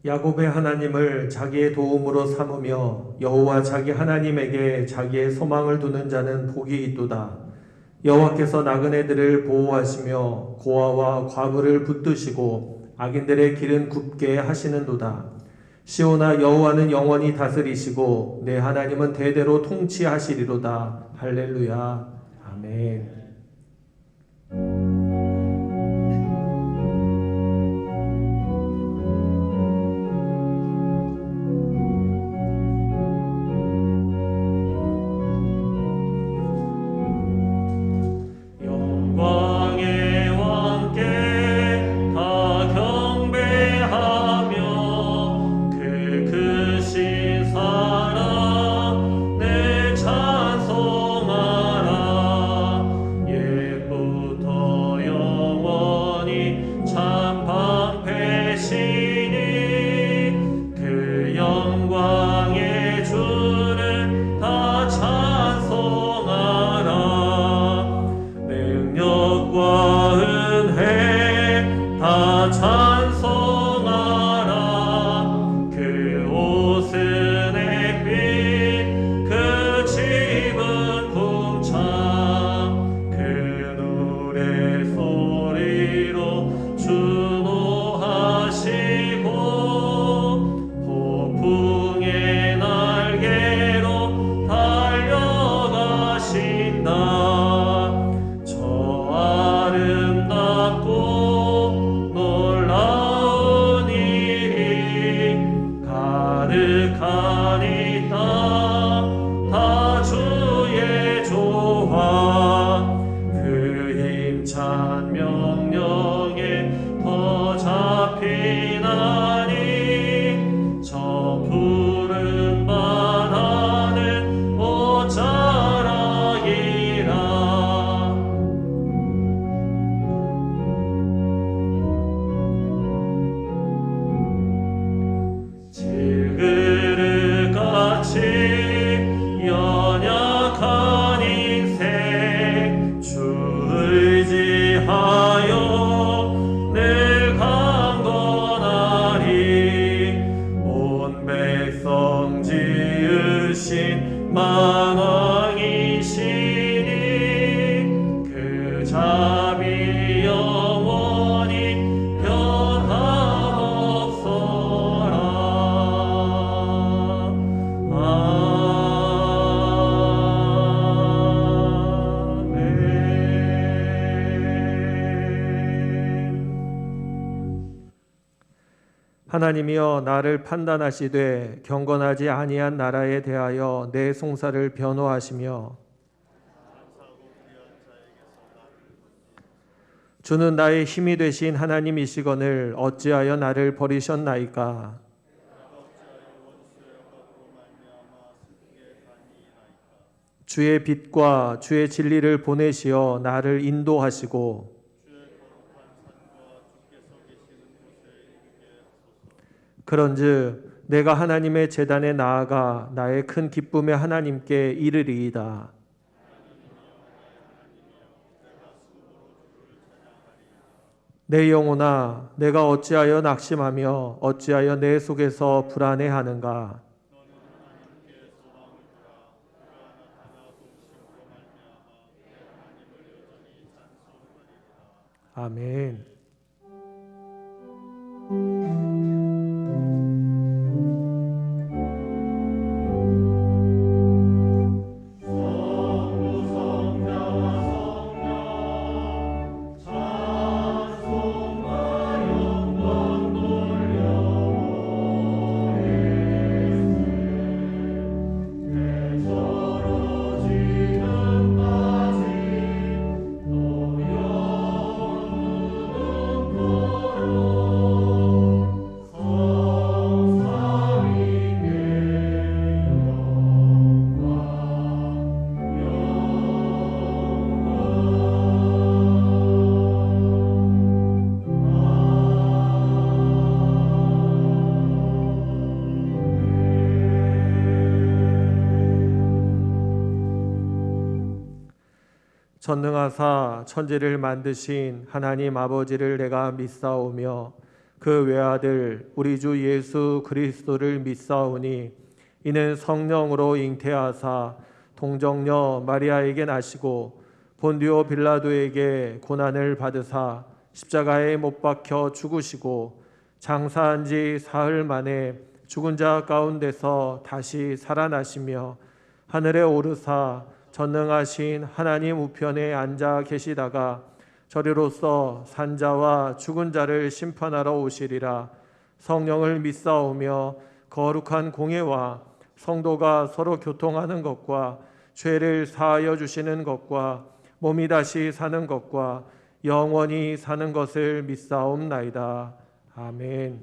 야곱의 하나님을 자기의 도움으로 삼으며 여호와 자기 하나님에게 자기의 소망을 두는 자는 복이 있도다. 여호와께서 나그네들을 보호하시며 고아와 과부를 붙드시고 악인들의 길은 굽게 하시는도다. 시온아, 여호와는 영원히 다스리시고 내 하나님은 대대로 통치하시리로다. 할렐루야. 아멘. 영광의 왕께 다 경배하며 그 크신 사랑 내 찬송하라. 옛부터 영원히 참 방패시니 그 영광의 주를 다 찬송하라. 능력과 은혜 다 찬송하라. 그 옷은 햇빛 그 집은 궁창 그 노래 소리로 주노하시고 폭풍의 날개로 달려가신다. 저 아름답고 놀라운 일이 가득한 이 땅 다 주의 조화. 그 힘찬 명령에 더 잡히나니 저 푸른 바다는 옷자락이라. 질그릇같이 연약한 인생 주 의지하여 늘 강건하리. 온 백성 지으신 만왕이시니 그 자비 영원히 변함없어라. 아멘. 하나님이여, 나를 판단하시되 경건하지 아니한 나라에 대하여 내 송사를 변호하시며 주는 나의 힘이 되신 하나님이시거늘 어찌하여 나를 버리셨나이까. 주의 빛과 주의 진리를 보내시어 나를 인도하시고 그런즉 내가 하나님의 제단에 나아가 나의 큰 기쁨의 하나님께 이르리이다. 내 영혼아, 내가 어찌하여 낙심하며 어찌하여 내 속에서 불안해하는가. 아멘. 전능하사 천지를 만드신 하나님 아버지를 내가 믿사오며 그 외아들 우리 주 예수 그리스도를 믿사오니 이는 성령으로 잉태하사 동정녀 마리아에게 나시고 본디오 빌라도에게 고난을 받으사 십자가에 못 박혀 죽으시고 장사한 지 사흘 만에 죽은 자 가운데서 다시 살아나시며 하늘에 오르사 전능하신 하나님 우편에 앉아 계시다가 저리로서 산자와 죽은 자를 심판하러 오시리라. 성령을 믿사오며 거룩한 공예와 성도가 서로 교통하는 것과 죄를 사하여 주시는 것과 몸이 다시 사는 것과 영원히 사는 것을 믿사옵나이다. 아멘.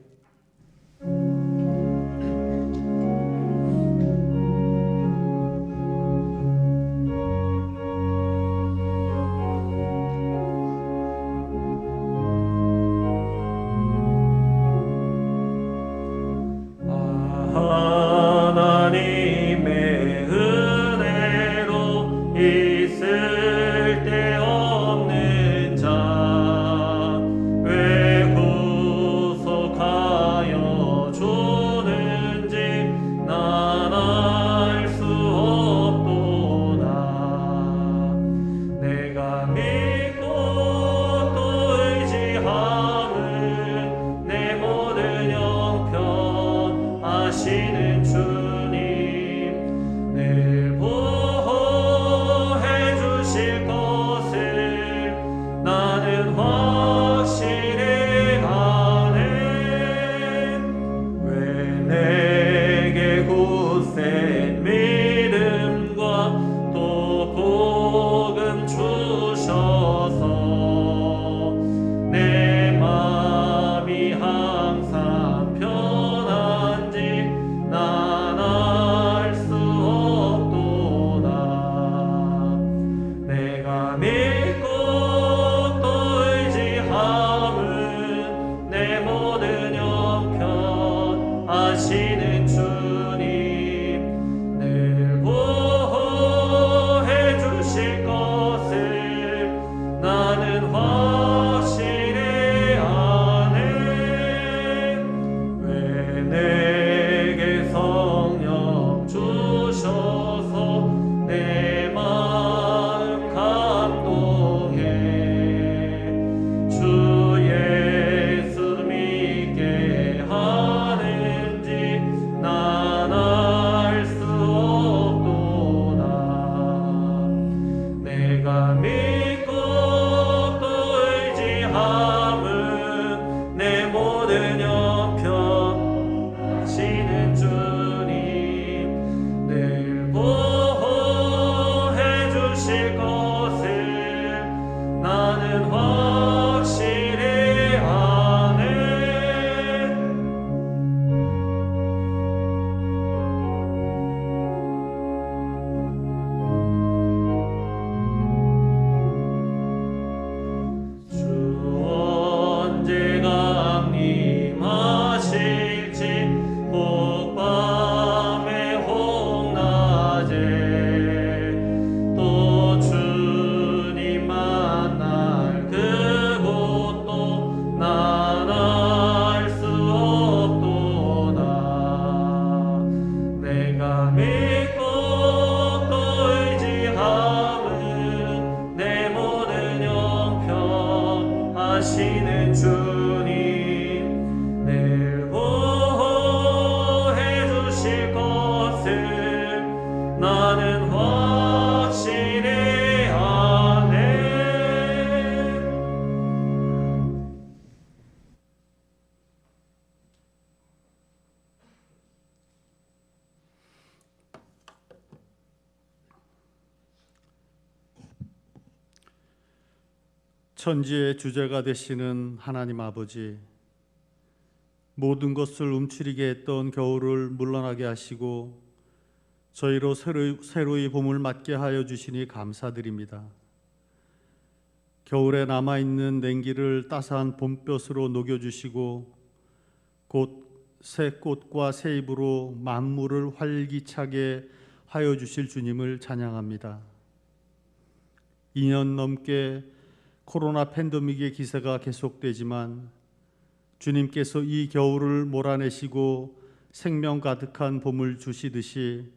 하나님의 은혜로 있을 데 없는 자 왜 구속하여 주는지 난 알 수 없도다. 내가 믿고 또 의지함은 내 모든 형편 아시는 주님 늘 보호해 주실 것을 나는 확실히 아네. 왜 내게 굳센 믿음과 또 복음 주셔서 내 마음이 항상 편한지 난 알 수 없도다. 내가 믿고 또 의지함은 내 모든 형편 아시는 주님 늘 보호해 주실 것을 나는 확실히 아네. 왜 내게 성령 주셔서 내 마음 감동해 주 예수 믿게 하는지 난 알 수 없도다. 내가 믿고 또 의지함은 내 모든 형편 아시는 주님 늘 보호해 주실 것을 나는 확실히 아네. 주 언제 강림하실지 혹밤에 혹낮에 또 주님 만날 그곳도 난 알 수 없도다. 내가 믿고 또 의지함은 내 모든 형편 아시는 주님 늘 보호해 주실 것을 나는 확실히 아네. 천지의 주제가 되시는 하나님 아버지, 모든 것을 움츠리게 했던 겨울을 물러나게 하시고 저희로 새로이 봄을 맞게 하여 주시니 감사드립니다. 겨울에 남아있는 냉기를 따스한 봄볕으로 녹여주시고 곧 새 꽃과 새 잎으로 만물을 활기차게 하여 주실 주님을 찬양합니다. 2년 넘게 코로나 팬데믹의 기세가 계속되지만 주님께서 이 겨울을 몰아내시고 생명 가득한 봄을 주시듯이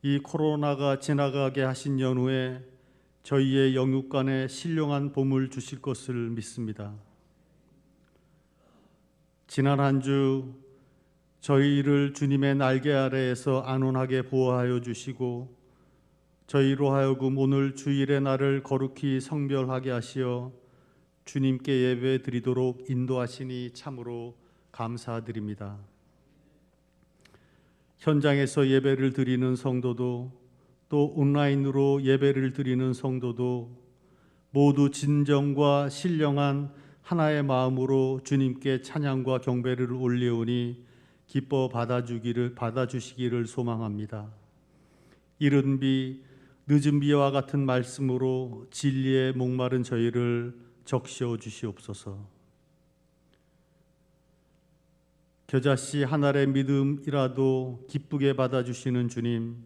이 코로나가 지나가게 하신 연후에 저희의 영육간에 신령한 봄을 주실 것을 믿습니다. 지난 한 주 저희를 주님의 날개 아래에서 안온하게 보호하여 주시고 저희로 하여금 오늘 주일의 날을 거룩히 성별하게 하시어 주님께 예배 드리도록 인도하시니 참으로 감사드립니다. 현장에서 예배를 드리는 성도도 또 온라인으로 예배를 드리는 성도도 모두 진정과 신령한 하나의 마음으로 주님께 찬양과 경배를 올려오니 기뻐 받아주시기를 소망합니다. 이른 비 늦은 비와 같은 말씀으로 진리에 목마른 저희를 적셔 주시옵소서. 겨자씨 한 알의 믿음이라도 기쁘게 받아주시는 주님,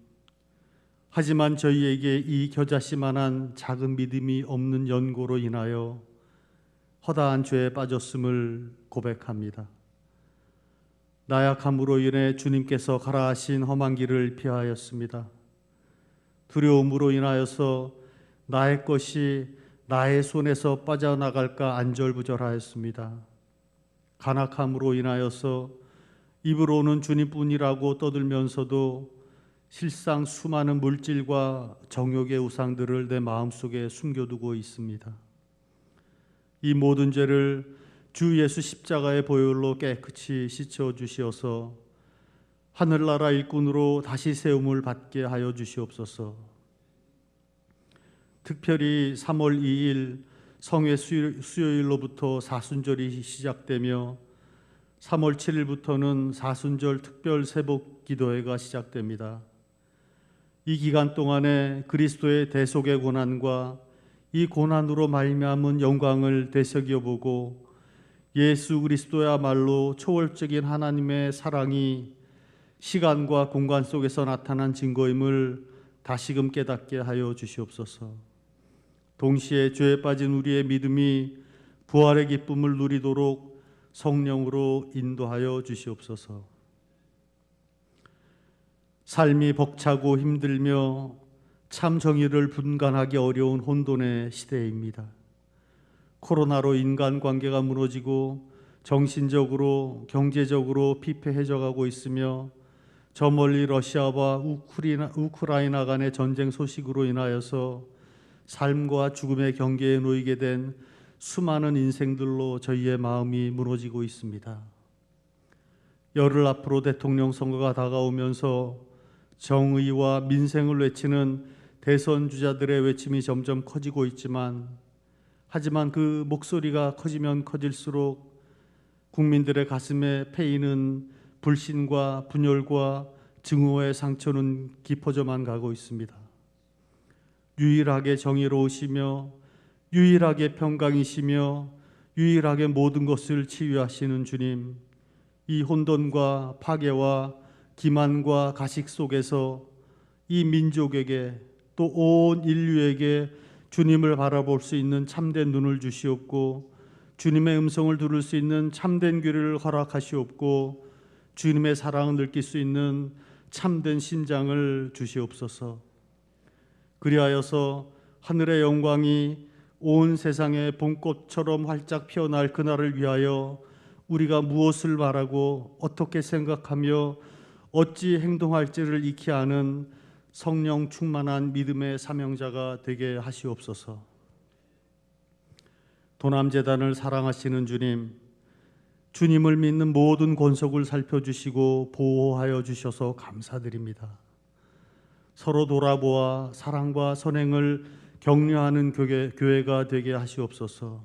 하지만 저희에게 이 겨자씨만한 작은 믿음이 없는 연고로 인하여 허다한 죄에 빠졌음을 고백합니다. 나약함으로 인해 주님께서 가라 하신 험한 길을 피하였습니다. 두려움으로 인하여서 나의 것이 나의 손에서 빠져나갈까 안절부절하였습니다. 간악함으로 인하여서 입으로는 주님뿐이라고 떠들면서도 실상 수많은 물질과 정욕의 우상들을 내 마음속에 숨겨두고 있습니다. 이 모든 죄를 주 예수 십자가의 보혈로 깨끗이 씻어 주시어서 하늘나라 일꾼으로 다시 세움을 받게 하여 주시옵소서. 특별히 3월 2일 성회 수요일로부터 사순절이 시작되며 3월 7일부터는 사순절 특별 세복 기도회가 시작됩니다. 이 기간 동안에 그리스도의 대속의 고난과 이 고난으로 말미암은 영광을 되새겨보고 예수 그리스도야말로 초월적인 하나님의 사랑이 시간과 공간 속에서 나타난 증거임을 다시금 깨닫게 하여 주시옵소서. 동시에 죄에 빠진 우리의 믿음이 부활의 기쁨을 누리도록 성령으로 인도하여 주시옵소서. 삶이 벅차고 힘들며 참 정의를 분간하기 어려운 혼돈의 시대입니다. 코로나로 인간관계가 무너지고 정신적으로 경제적으로 피폐해져 가고 있으며 저 멀리 러시아와 우크라이나 간의 전쟁 소식으로 인하여서 삶과 죽음의 경계에 놓이게 된 수많은 인생들로 저희의 마음이 무너지고 있습니다. 열흘 앞으로 대통령 선거가 다가오면서 정의와 민생을 외치는 대선 주자들의 외침이 점점 커지고 있지만 하지만 그 목소리가 커지면 커질수록 국민들의 가슴에 패이는 불신과 분열과 증오의 상처는 깊어져만 가고 있습니다. 유일하게 정의로우시며 유일하게 평강이시며 유일하게 모든 것을 치유하시는 주님, 이 혼돈과 파괴와 기만과 가식 속에서 이 민족에게 또 온 인류에게 주님을 바라볼 수 있는 참된 눈을 주시옵고 주님의 음성을 들을 수 있는 참된 귀를 허락하시옵고 주님의 사랑을 느낄 수 있는 참된 심장을 주시옵소서. 그리하여서 하늘의 영광이 온 세상에 봄꽃처럼 활짝 피어날 그날을 위하여 우리가 무엇을 바라고 어떻게 생각하며 어찌 행동할지를 익히 아는 성령 충만한 믿음의 사명자가 되게 하시옵소서. 도남재단을 사랑하시는 주님, 주님을 믿는 모든 권속을 살펴주시고 보호하여 주셔서 감사드립니다. 서로 돌아보아 사랑과 선행을 격려하는 교회가 되게 하시옵소서.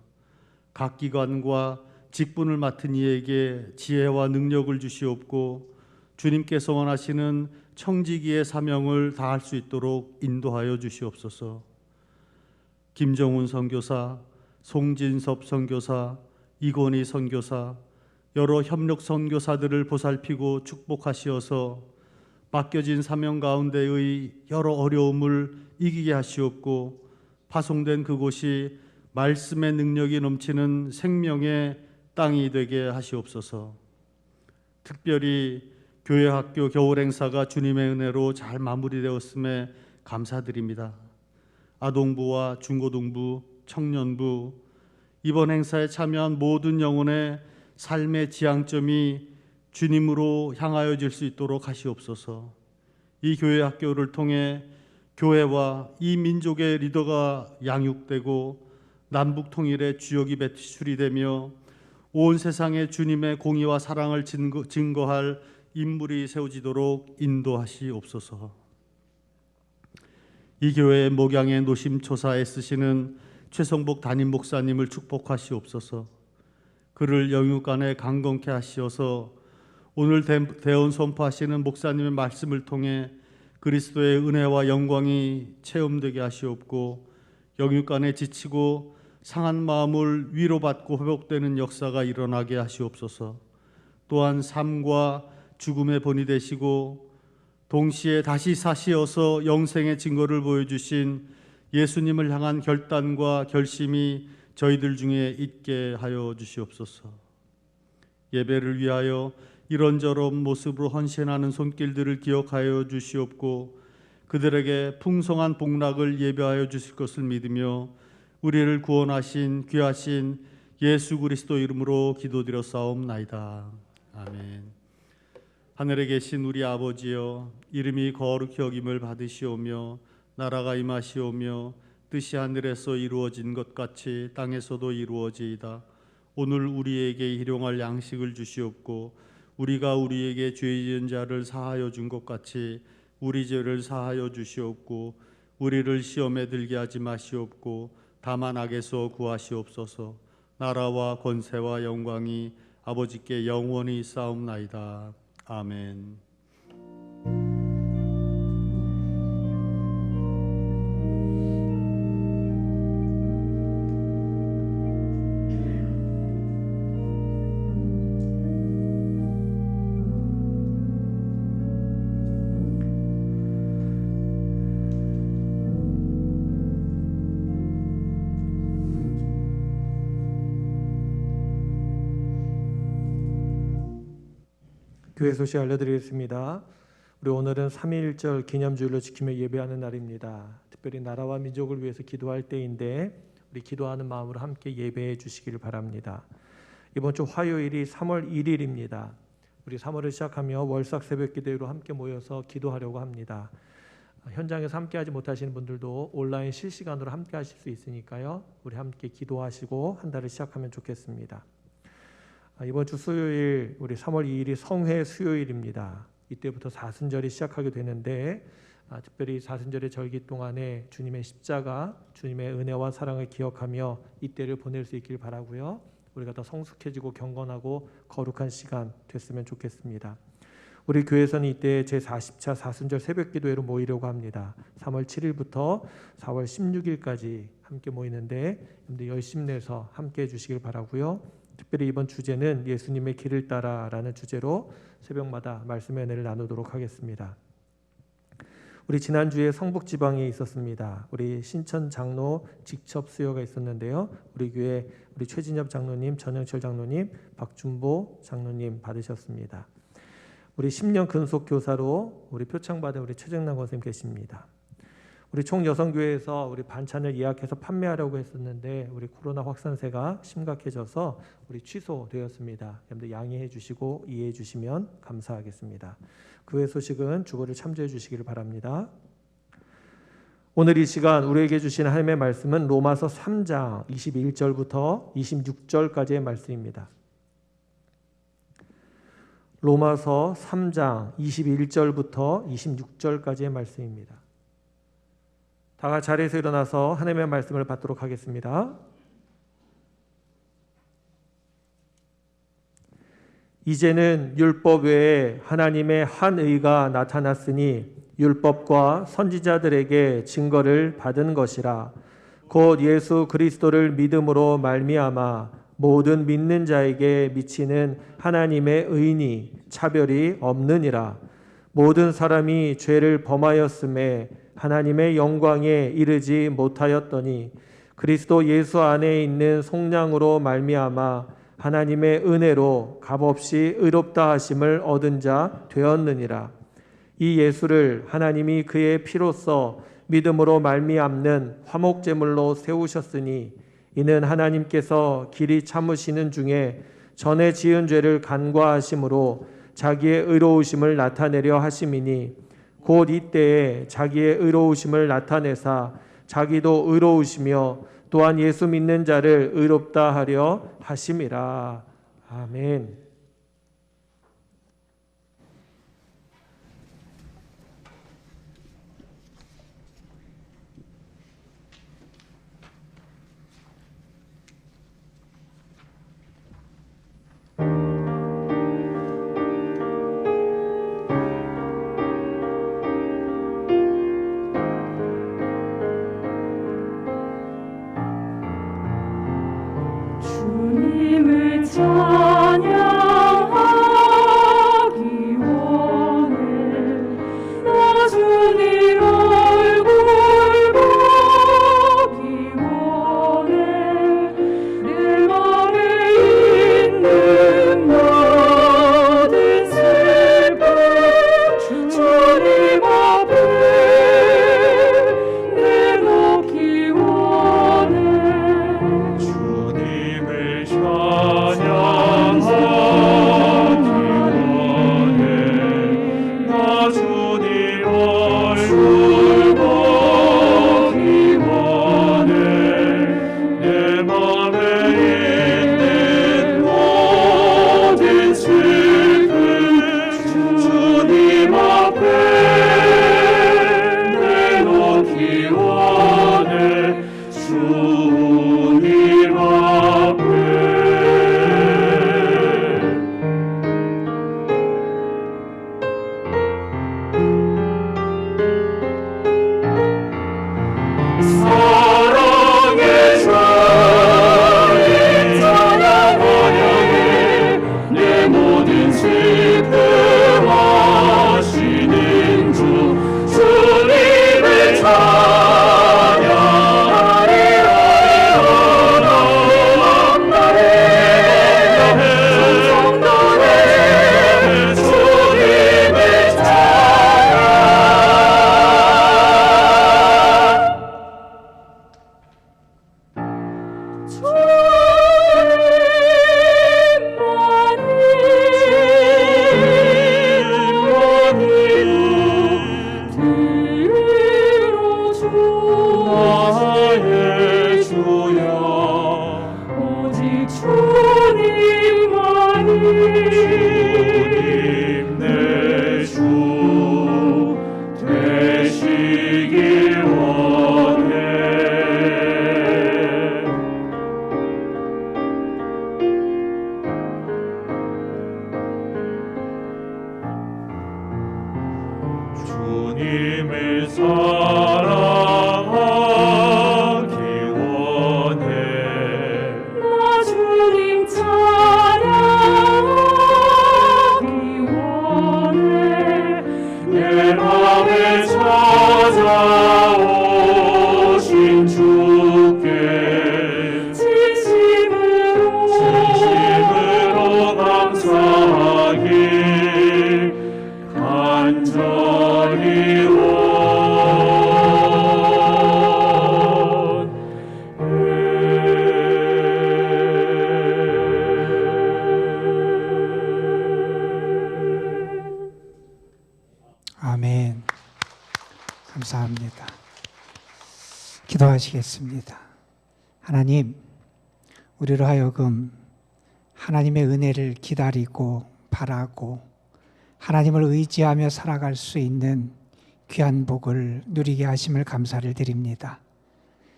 각 기관과 직분을 맡은 이에게 지혜와 능력을 주시옵고 주님께서 원하시는 청지기의 사명을 다할 수 있도록 인도하여 주시옵소서. 김정훈 선교사, 송진섭 선교사, 이건희 선교사, 여러 협력 선교사들을 보살피고 축복하시어서 맡겨진 사명 가운데의 여러 어려움을 이기게 하시옵고 파송된 그곳이 말씀의 능력이 넘치는 생명의 땅이 되게 하시옵소서. 특별히 교회 학교 겨울 행사가 주님의 은혜로 잘 마무리되었음에 감사드립니다. 아동부와 중고등부, 청년부, 이번 행사에 참여한 모든 영혼의 삶의 지향점이 주님으로 향하여질 수 있도록 하시옵소서. 이 교회 학교를 통해 교회와 이 민족의 리더가 양육되고 남북 통일의 주역이 배출이 되며 온 세상에 주님의 공의와 사랑을 증거할 인물이 세워지도록 인도하시옵소서. 이 교회의 목양의 노심초사에 쓰시는 최성복 담임 목사님을 축복하시옵소서. 그를 영육간에 강건케 하시어서 오늘 대언 선포하시는 목사님의 말씀을 통해 그리스도의 은혜와 영광이 체험되게 하시옵고 영육간에 지치고 상한 마음을 위로받고 회복되는 역사가 일어나게 하시옵소서. 또한 삶과 죽음의 본이 되시고 동시에 다시 사시어서 영생의 증거를 보여주신 예수님을 향한 결단과 결심이 저희들 중에 있게 하여 주시옵소서. 예배를 위하여 이런저런 모습으로 헌신하는 손길들을 기억하여 주시옵고 그들에게 풍성한 복락을 예배하여 주실 것을 믿으며 우리를 구원하신 귀하신 예수 그리스도 이름으로 기도드려 싸움나이다. 아멘. 하늘에 계신 우리 아버지여, 이름이 거룩히 여김을 받으시오며 나라가 임하시오며 뜻이 하늘에서 이루어진 것 같이 땅에서도 이루어지이다. 오늘 우리에게 일용할 양식을 주시옵고 우리가 우리에게 죄 지은 자를 사하여 준 것 같이 우리 죄를 사하여 주시옵고 우리를 시험에 들게 하지 마시옵고 다만 악에서 구하시옵소서. 나라와 권세와 영광이 아버지께 영원히 싸움나이다. 아멘. 교회 소식 알려드리겠습니다. 우리 오늘은 3.1절 기념주일로 지키며 예배하는 날입니다. 특별히 나라와 민족을 위해서 기도할 때인데 우리 기도하는 마음으로 함께 예배해 주시기를 바랍니다. 이번 주 화요일이 3월 1일입니다. 우리 3월을 시작하며 월삭 새벽 기도회로 함께 모여서 기도하려고 합니다. 현장에서 함께 하지 못하시는 분들도 온라인 실시간으로 함께 하실 수 있으니까요. 우리 함께 기도하시고 한 달을 시작하면 좋겠습니다. 이번 주 수요일 우리 3월 2일이 성회 수요일입니다. 이때부터 사순절이 시작하게 되는데 특별히 사순절의 절기 동안에 주님의 십자가, 주님의 은혜와 사랑을 기억하며 이때를 보낼 수 있길 바라고요. 우리가 더 성숙해지고 경건하고 거룩한 시간 됐으면 좋겠습니다. 우리 교회에서는 이때 제40차 사순절 새벽기도회로 모이려고 합니다. 3월 7일부터 4월 16일까지 함께 모이는데 여러분들 열심 내서 함께 해주시길 바라고요. 특별히 이번 주제는 예수님의 길을 따라라는 주제로 새벽마다 말씀의 은혜를 나누도록 하겠습니다. 우리 지난주에 성북지방에 있었습니다. 우리 신천 장로 직접 수요가 있었는데요. 우리 교회 우리 최진엽 장로님, 전영철 장로님, 박준보 장로님 받으셨습니다. 우리 10년 근속 교사로 우리 표창받은 우리 최정남 권사님 계십니다. 우리 총여성교회에서 우리 반찬을 예약해서 판매하려고 했었는데 우리 코로나 확산세가 심각해져서 우리 취소되었습니다. 여러분들 양해해 주시고 이해해 주시면 감사하겠습니다. 그 외 소식은 주보를 참조해 주시기를 바랍니다. 오늘 이 시간 우리에게 주신 하나님의 말씀은 로마서 3장 21절부터 26절까지의 말씀입니다. 로마서 3장 21절부터 26절까지의 말씀입니다. 다 같이 자리에서 일어나서 하나님의 말씀을 받도록 하겠습니다. 이제는 율법 외에 하나님의 한 의가 나타났으니 율법과 선지자들에게 증거를 받은 것이라. 곧 예수 그리스도를 믿음으로 말미암아 모든 믿는 자에게 미치는 하나님의 의니 차별이 없느니라. 모든 사람이 죄를 범하였음에 하나님의 영광에 이르지 못하였더니 그리스도 예수 안에 있는 속량으로 말미암아 하나님의 은혜로 값없이 의롭다 하심을 얻은 자 되었느니라. 이 예수를 하나님이 그의 피로써 믿음으로 말미암는 화목제물로 세우셨으니 이는 하나님께서 길이 참으시는 중에 전에 지은 죄를 간과하심으로 자기의 의로우심을 나타내려 하심이니 곧 이때에 자기의 의로우심을 나타내사 자기도 의로우시며 또한 예수 믿는 자를 의롭다 하려 하심이라. 아멘. 주님을 찬양하기 원해. 나 주님 얼굴 보기 원해. 내 맘에 있는 모든 슬픔 주님 앞에 내놓기 원해. 주님을 찬양하기 원해. 나 주님 얼굴 보기 원해. 내 맘에 있는 모든 슬픔 주님 앞에 내놓기 원해. 주님 앞에 사랑의 주님 찬양 환영해. 내 모든 슬픔 하시는 주 주님을 나의 주여 오직 주님만이 주님 내 주 되시길 원해. 주님을 사랑하기 원해. 나 주님 찬양하기 원해. 내 맘에 찾아오신 주께 진심으로 감사하길 간절히 아멘. 감사합니다. 기도하시겠습니다. 하나님, 우리로 하여금 하나님의 은혜를 기다리고 바라고 하나님을 의지하며 살아갈 수 있는 귀한 복을 누리게 하심을 감사를 드립니다.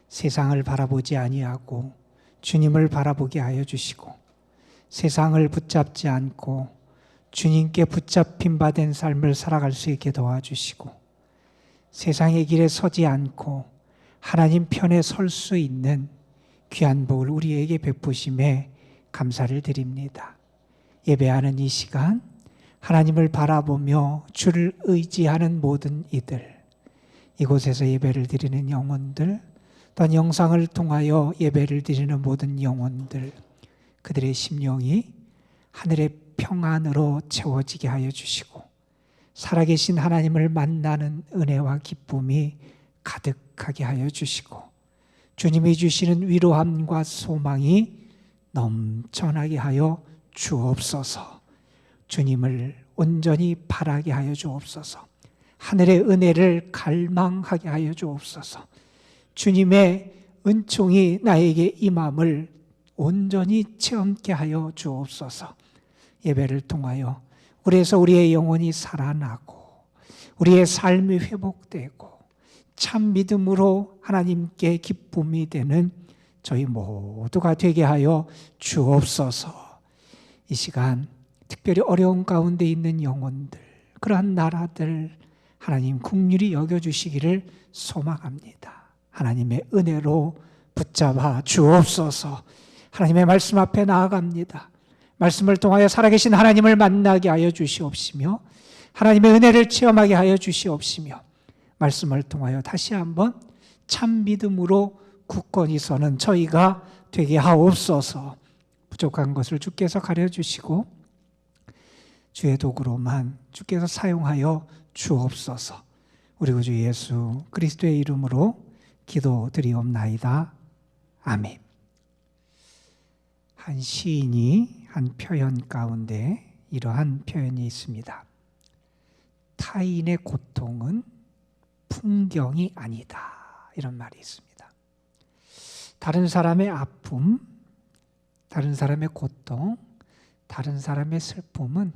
세상을 바라보지 아니하고 주님을 바라보게 하여 주시고 세상을 붙잡지 않고 주님께 붙잡힌 바 된 삶을 살아갈 수 있게 도와주시고 세상의 길에 서지 않고 하나님 편에 설 수 있는 귀한 복을 우리에게 베푸심에 감사를 드립니다. 예배하는 이 시간 하나님을 바라보며 주를 의지하는 모든 이들, 이곳에서 예배를 드리는 영혼들, 또한 영상을 통하여 예배를 드리는 모든 영혼들 그들의 심령이 하늘의 평안으로 채워지게 하여 주시고 살아계신 하나님을 만나는 은혜와 기쁨이 가득하게 하여 주시고 주님이 주시는 위로함과 소망이 넘쳐나게 하여 주옵소서. 주님을 온전히 바라게 하여 주옵소서. 하늘의 은혜를 갈망하게 하여 주옵소서. 주님의 은총이 나에게 임함을 온전히 체험케 하여 주옵소서. 예배를 통하여 우리에서 우리의 영혼이 살아나고 우리의 삶이 회복되고 참 믿음으로 하나님께 기쁨이 되는 저희 모두가 되게 하여 주옵소서. 이 시간 특별히 어려운 가운데 있는 영혼들, 그러한 나라들 하나님 긍휼히 여겨주시기를 소망합니다. 하나님의 은혜로 붙잡아 주옵소서. 하나님의 말씀 앞에 나아갑니다. 말씀을 통하여 살아계신 하나님을 만나게 하여 주시옵시며 하나님의 은혜를 체험하게 하여 주시옵시며 말씀을 통하여 다시 한번 참 믿음으로 굳건히 서는 저희가 되게 하옵소서. 부족한 것을 주께서 가려주시고 주의 도구로만 주께서 사용하여 주옵소서. 우리 구주 예수 그리스도의 이름으로 기도드리옵나이다. 아멘. 한 시인이 한 표현 가운데 이러한 표현이 있습니다. 타인의 고통은 풍경이 아니다. 이런 말이 있습니다. 다른 사람의 아픔, 다른 사람의 고통, 다른 사람의 슬픔은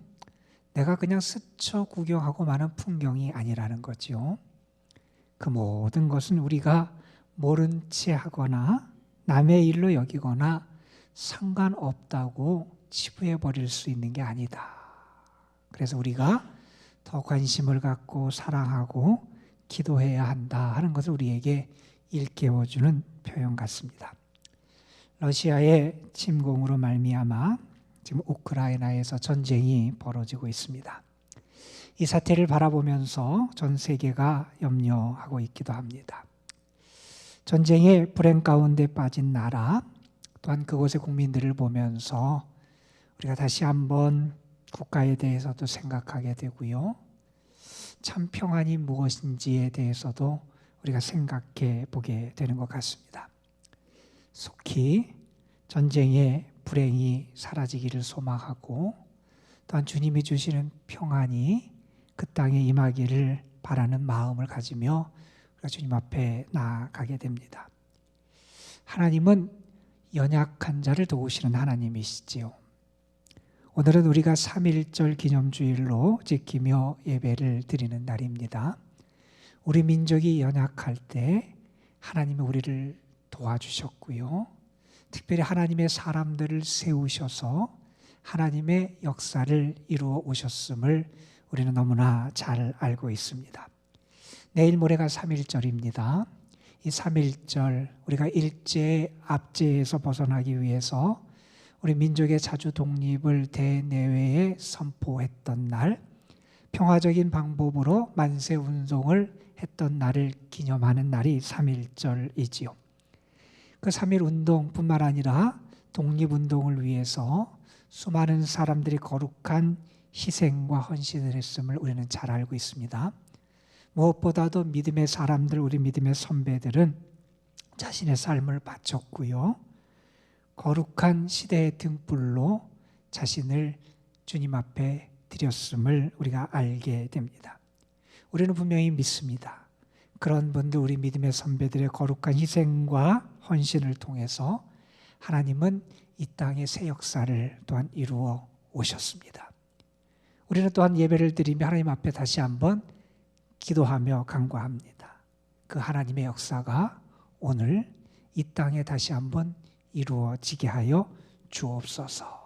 내가 그냥 스쳐 구경하고 마는 풍경이 아니라는 거죠. 그 모든 것은 우리가 모른 채 하거나 남의 일로 여기거나 상관없다고 치부해 버릴 수 있는 게 아니다. 그래서 우리가 더 관심을 갖고 사랑하고 기도해야 한다 하는 것을 우리에게 일깨워주는 표현 같습니다. 러시아의 침공으로 말미암아 지금 우크라이나에서 전쟁이 벌어지고 있습니다. 이 사태를 바라보면서 전 세계가 염려하고 있기도 합니다. 전쟁의 불행 가운데 빠진 나라, 또한 그곳의 국민들을 보면서 우리가 다시 한번 국가에 대해서도 생각하게 되고요. 참 평안이 무엇인지에 대해서도 우리가 생각해 보게 되는 것 같습니다. 속히 전쟁의 불행이 사라지기를 소망하고 또한 주님이 주시는 평안이 그 땅에 임하기를 바라는 마음을 가지며 우리가 주님 앞에 나아가게 됩니다. 하나님은 연약한 자를 도우시는 하나님이시지요. 오늘은 우리가 3.1절 기념주일로 지키며 예배를 드리는 날입니다. 우리 민족이 연약할 때 하나님이 우리를 도와주셨고요. 특별히 하나님의 사람들을 세우셔서 하나님의 역사를 이루어 오셨음을 우리는 너무나 잘 알고 있습니다. 내일 모레가 3.1절입니다. 이 3.1절 우리가 일제 압제에서 벗어나기 위해서 우리 민족의 자주 독립을 대내외에 선포했던 날, 평화적인 방법으로 만세 운동을 했던 날을 기념하는 날이 3.1절이지요. 그 3.1 운동뿐만 아니라 독립운동을 위해서 수많은 사람들이 거룩한 희생과 헌신을 했음을 우리는 잘 알고 있습니다. 무엇보다도 믿음의 사람들, 우리 믿음의 선배들은 자신의 삶을 바쳤고요. 거룩한 시대의 등불로 자신을 주님 앞에 드렸음을 우리가 알게 됩니다. 우리는 분명히 믿습니다. 그런 분들, 우리 믿음의 선배들의 거룩한 희생과 헌신을 통해서 하나님은 이 땅의 새 역사를 또한 이루어 오셨습니다. 우리는 또한 예배를 드리며 하나님 앞에 다시 한번 기도하며 간구합니다. 그 하나님의 역사가 오늘 이 땅에 다시 한번 이루어지게 하여 주옵소서.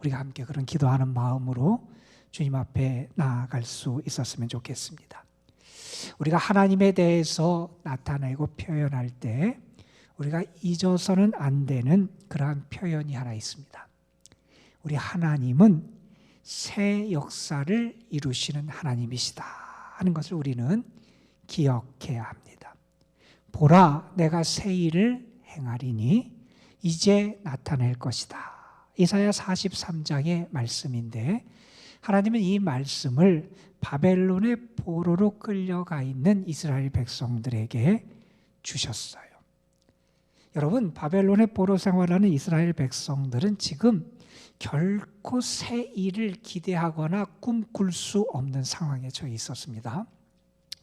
우리가 함께 그런 기도하는 마음으로 주님 앞에 나아갈 수 있었으면 좋겠습니다. 우리가 하나님에 대해서 나타내고 표현할 때 우리가 잊어서는 안 되는 그러한 표현이 하나 있습니다. 우리 하나님은 새 역사를 이루시는 하나님이시다 하는 것을 우리는 기억해야 합니다. 보라, 내가 새 일을 행하리니 이제 나타낼 것이다. 이사야 43장의 말씀인데 하나님은 이 말씀을 바벨론의 포로로 끌려가 있는 이스라엘 백성들에게 주셨어요. 여러분, 바벨론의 포로 생활하는 이스라엘 백성들은 지금 결코 새 일을 기대하거나 꿈꿀 수 없는 상황에 처해 있었습니다.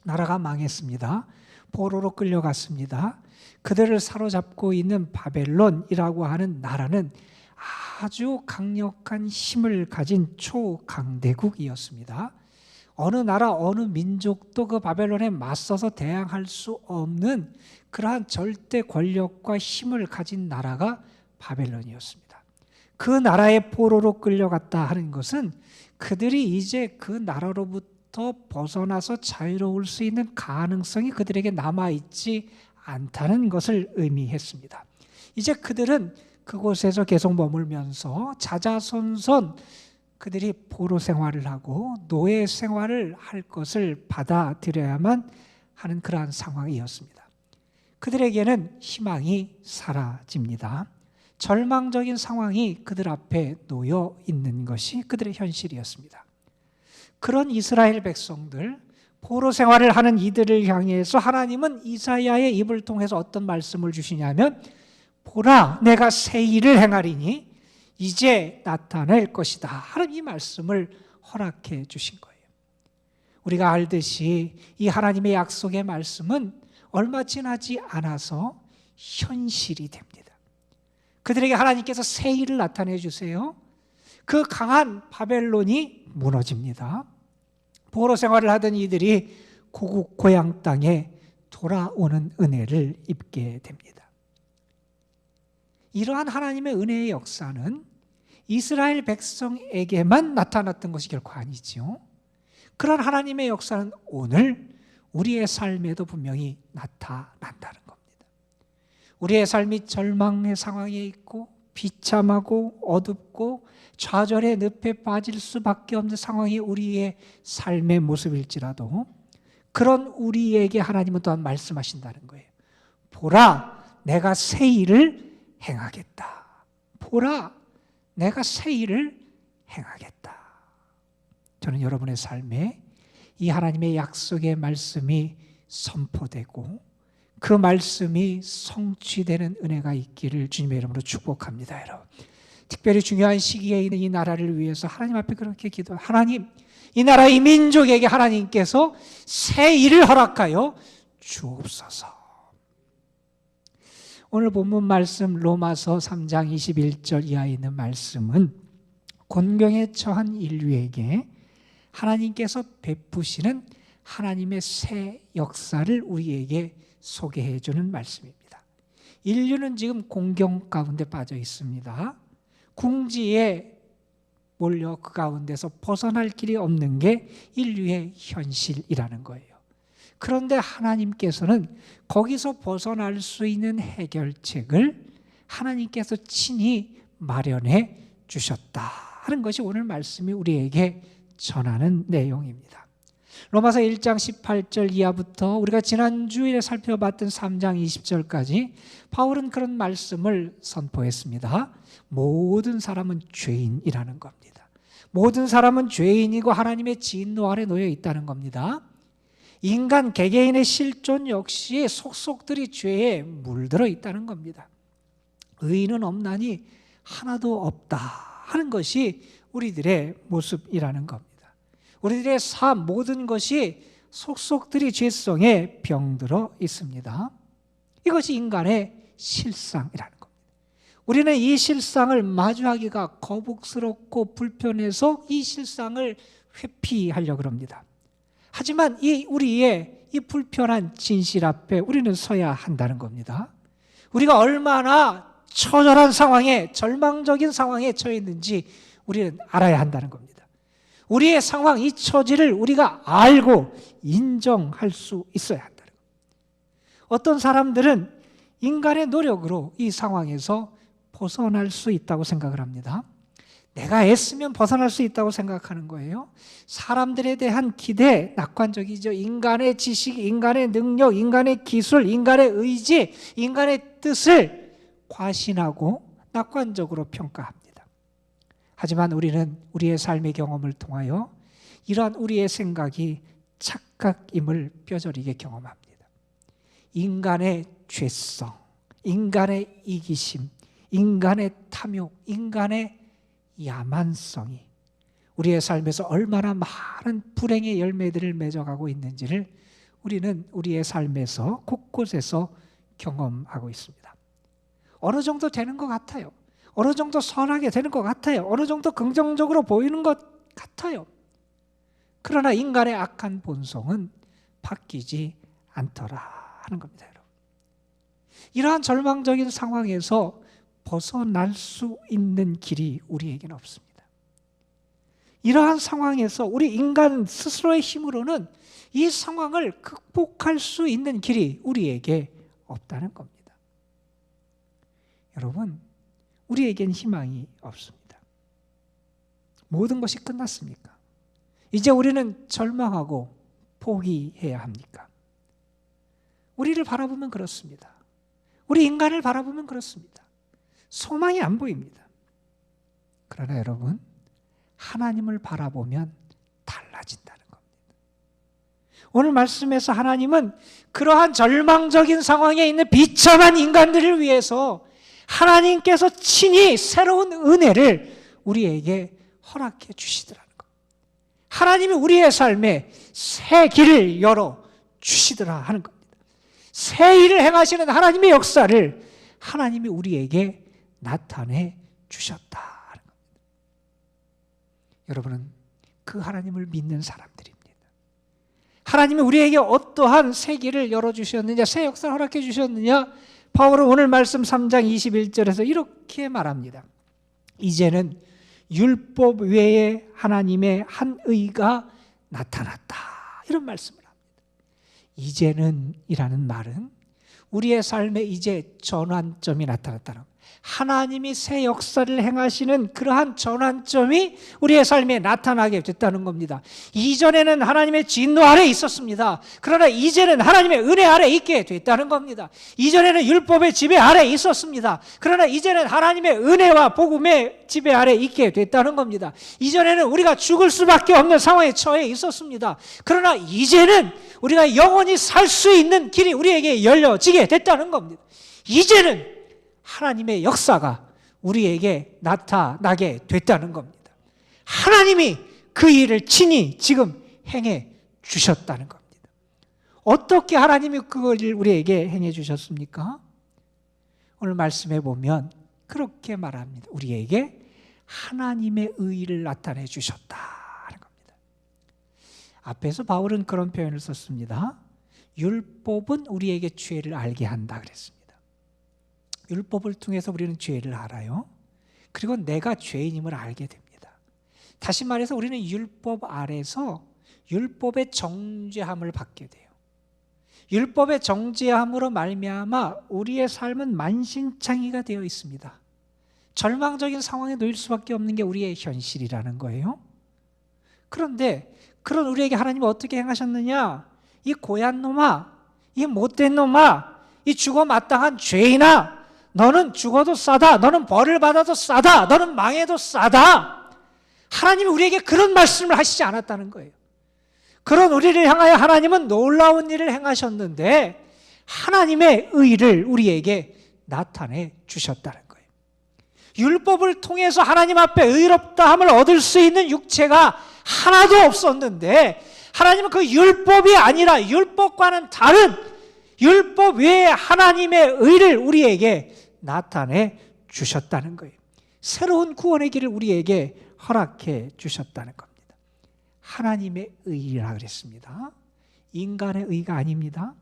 나라가 망했습니다. 포로로 끌려갔습니다. 그들을 사로잡고 있는 바벨론이라고 하는 나라는 아주 강력한 힘을 가진 초강대국이었습니다. 어느 나라, 어느 민족도 그 바벨론에 맞서서 대항할 수 없는 그러한 절대 권력과 힘을 가진 나라가 바벨론이었습니다. 그 나라의 포로로 끌려갔다 하는 것은 그들이 이제 그 나라로부터 벗어나서 자유로울 수 있는 가능성이 그들에게 남아있지 않다는 것을 의미했습니다. 이제 그들은 그곳에서 계속 머물면서 자자손손 그들이 포로 생활을 하고 노예 생활을 할 것을 받아들여야만 하는 그러한 상황이었습니다. 그들에게는 희망이 사라집니다. 절망적인 상황이 그들 앞에 놓여 있는 것이 그들의 현실이었습니다. 그런 이스라엘 백성들, 포로 생활을 하는 이들을 향해서 하나님은 이사야의 입을 통해서 어떤 말씀을 주시냐면 보라, 내가 새 일을 행하리니 이제 나타낼 것이다 하는 이 말씀을 허락해 주신 거예요. 우리가 알듯이 이 하나님의 약속의 말씀은 얼마 지나지 않아서 현실이 됩니다. 그들에게 하나님께서 새 일을 나타내 주세요. 그 강한 바벨론이 무너집니다. 포로 생활을 하던 이들이 고국 고향 땅에 돌아오는 은혜를 입게 됩니다. 이러한 하나님의 은혜의 역사는 이스라엘 백성에게만 나타났던 것이 결코 아니죠. 그런 하나님의 역사는 오늘 우리의 삶에도 분명히 나타난다는 겁니다. 우리의 삶이 절망의 상황에 있고 비참하고 어둡고 좌절의 늪에 빠질 수밖에 없는 상황이 우리의 삶의 모습일지라도 그런 우리에게 하나님은 또한 말씀하신다는 거예요. 보라, 내가 새 일을 행하겠다. 보라, 내가 새 일을 행하겠다. 저는 여러분의 삶에 이 하나님의 약속의 말씀이 선포되고 그 말씀이 성취되는 은혜가 있기를 주님의 이름으로 축복합니다. 여러분, 특별히 중요한 시기에 있는 이 나라를 위해서 하나님 앞에 그렇게 기도, 하나님, 이 나라 이 민족에게 하나님께서 새 일을 허락하여 주옵소서. 오늘 본문 말씀 로마서 3장 21절 이하에 있는 말씀은 곤경에 처한 인류에게 하나님께서 베푸시는 하나님의 새 역사를 우리에게 소개해 주는 말씀입니다. 인류는 지금 공경 가운데 빠져 있습니다. 궁지에 몰려 그 가운데서 벗어날 길이 없는 게 인류의 현실이라는 거예요. 그런데 하나님께서는 거기서 벗어날 수 있는 해결책을 하나님께서 친히 마련해 주셨다 하는 것이 오늘 말씀이 우리에게 전하는 내용입니다. 로마서 1장 18절 이하부터 우리가 지난주에 살펴봤던 3장 20절까지 바울은 그런 말씀을 선포했습니다. 모든 사람은 죄인이라는 겁니다. 모든 사람은 죄인이고 하나님의 진노 아래 놓여 있다는 겁니다. 인간 개개인의 실존 역시 속속들이 죄에 물들어 있다는 겁니다. 의인은 없나니 하나도 없다 하는 것이 우리들의 모습이라는 겁니다. 우리들의 삶 모든 것이 속속들이 죄성에 병들어 있습니다. 이것이 인간의 실상이라는 겁니다. 우리는 이 실상을 마주하기가 거북스럽고 불편해서 이 실상을 회피하려고 합니다. 하지만 우리의 이 불편한 진실 앞에 우리는 서야 한다는 겁니다. 우리가 얼마나 처절한 상황에, 절망적인 상황에 처해 있는지 우리는 알아야 한다는 겁니다. 우리의 상황, 이 처지를 우리가 알고 인정할 수 있어야 한다는 겁니다. 어떤 사람들은 인간의 노력으로 이 상황에서 벗어날 수 있다고 생각을 합니다. 내가 애쓰면 벗어날 수 있다고 생각하는 거예요. 사람들에 대한 기대, 낙관적이죠. 인간의 지식, 인간의 능력, 인간의 기술, 인간의 의지, 인간의 뜻을 과신하고 낙관적으로 평가합니다. 하지만 우리는 우리의 삶의 경험을 통하여 이러한 우리의 생각이 착각임을 뼈저리게 경험합니다. 인간의 죄성, 인간의 이기심, 인간의 탐욕, 인간의 야만성이 우리의 삶에서 얼마나 많은 불행의 열매들을 맺어가고 있는지를 우리는 우리의 삶에서 곳곳에서 경험하고 있습니다. 어느 정도 되는 것 같아요. 어느 정도 선하게 되는 것 같아요. 어느 정도 긍정적으로 보이는 것 같아요. 그러나 인간의 악한 본성은 바뀌지 않더라 하는 겁니다, 여러분. 이러한 절망적인 상황에서 벗어날 수 있는 길이 우리에게는 없습니다. 이러한 상황에서 우리 인간 스스로의 힘으로는 이 상황을 극복할 수 있는 길이 우리에게 없다는 겁니다. 여러분, 우리에겐 희망이 없습니다. 모든 것이 끝났습니까? 이제 우리는 절망하고 포기해야 합니까? 우리를 바라보면 그렇습니다. 우리 인간을 바라보면 그렇습니다. 소망이 안 보입니다. 그러나 여러분, 하나님을 바라보면 달라진다는 겁니다. 오늘 말씀에서 하나님은 그러한 절망적인 상황에 있는 비참한 인간들을 위해서 하나님께서 친히 새로운 은혜를 우리에게 허락해 주시더라는 겁니다. 하나님이 우리의 삶에 새 길을 열어 주시더라 하는 겁니다. 새 일을 행하시는 하나님의 역사를 하나님이 우리에게 나타내 주셨다 하는 겁니다. 여러분은 그 하나님을 믿는 사람들입니다. 하나님이 우리에게 어떠한 새 길을 열어주셨느냐, 새 역사를 허락해 주셨느냐, 바울은 오늘 말씀 3장 21절에서 이렇게 말합니다. 이제는 율법 외에 하나님의 한 의가 나타났다, 이런 말씀을 합니다. 이제는 이라는 말은 우리의 삶에 이제 전환점이 나타났다는 겁니다. 하나님이 새 역사를 행하시는 그러한 전환점이 우리의 삶에 나타나게 됐다는 겁니다. 이전에는 하나님의 진노 아래 있었습니다. 그러나 이제는 하나님의 은혜 아래 있게 됐다는 겁니다. 이전에는 율법의 지배 아래 있었습니다. 그러나 이제는 하나님의 은혜와 복음의 지배 아래 있게 됐다는 겁니다. 이전에는 우리가 죽을 수밖에 없는 상황에 처해 있었습니다. 그러나 이제는 우리가 영원히 살 수 있는 길이 우리에게 열려지게 됐다는 겁니다. 이제는 하나님의 역사가 우리에게 나타나게 됐다는 겁니다. 하나님이 그 일을 친히 지금 행해 주셨다는 겁니다. 어떻게 하나님이 그걸 우리에게 행해 주셨습니까? 오늘 말씀해 보면 그렇게 말합니다. 우리에게 하나님의 의를 나타내 주셨다 하는 겁니다. 앞에서 바울은 그런 표현을 썼습니다. 율법은 우리에게 죄를 알게 한다 그랬습니다. 율법을 통해서 우리는 죄를 알아요. 그리고 내가 죄인임을 알게 됩니다. 다시 말해서 우리는 율법 아래서 율법의 정죄함을 받게 돼요. 율법의 정죄함으로 말미암아 우리의 삶은 만신창이가 되어 있습니다. 절망적인 상황에 놓일 수밖에 없는 게 우리의 현실이라는 거예요. 그런데 그런 우리에게 하나님은 어떻게 행하셨느냐? 이 고얀 놈아, 이 못된 놈아, 이 죽어 마땅한 죄인아, 너는 죽어도 싸다. 너는 벌을 받아도 싸다. 너는 망해도 싸다. 하나님이 우리에게 그런 말씀을 하시지 않았다는 거예요. 그런 우리를 향하여 하나님은 놀라운 일을 행하셨는데 하나님의 의를 우리에게 나타내 주셨다는 거예요. 율법을 통해서 하나님 앞에 의롭다함을 얻을 수 있는 육체가 하나도 없었는데 하나님은 그 율법이 아니라 율법과는 다른 율법 외에 하나님의 의를 우리에게 나타내 주셨다는 거예요. 새로운 구원의 길을 우리에게 허락해 주셨다는 겁니다. 하나님의 의라 그랬습니다. 인간의 의가 아닙니다.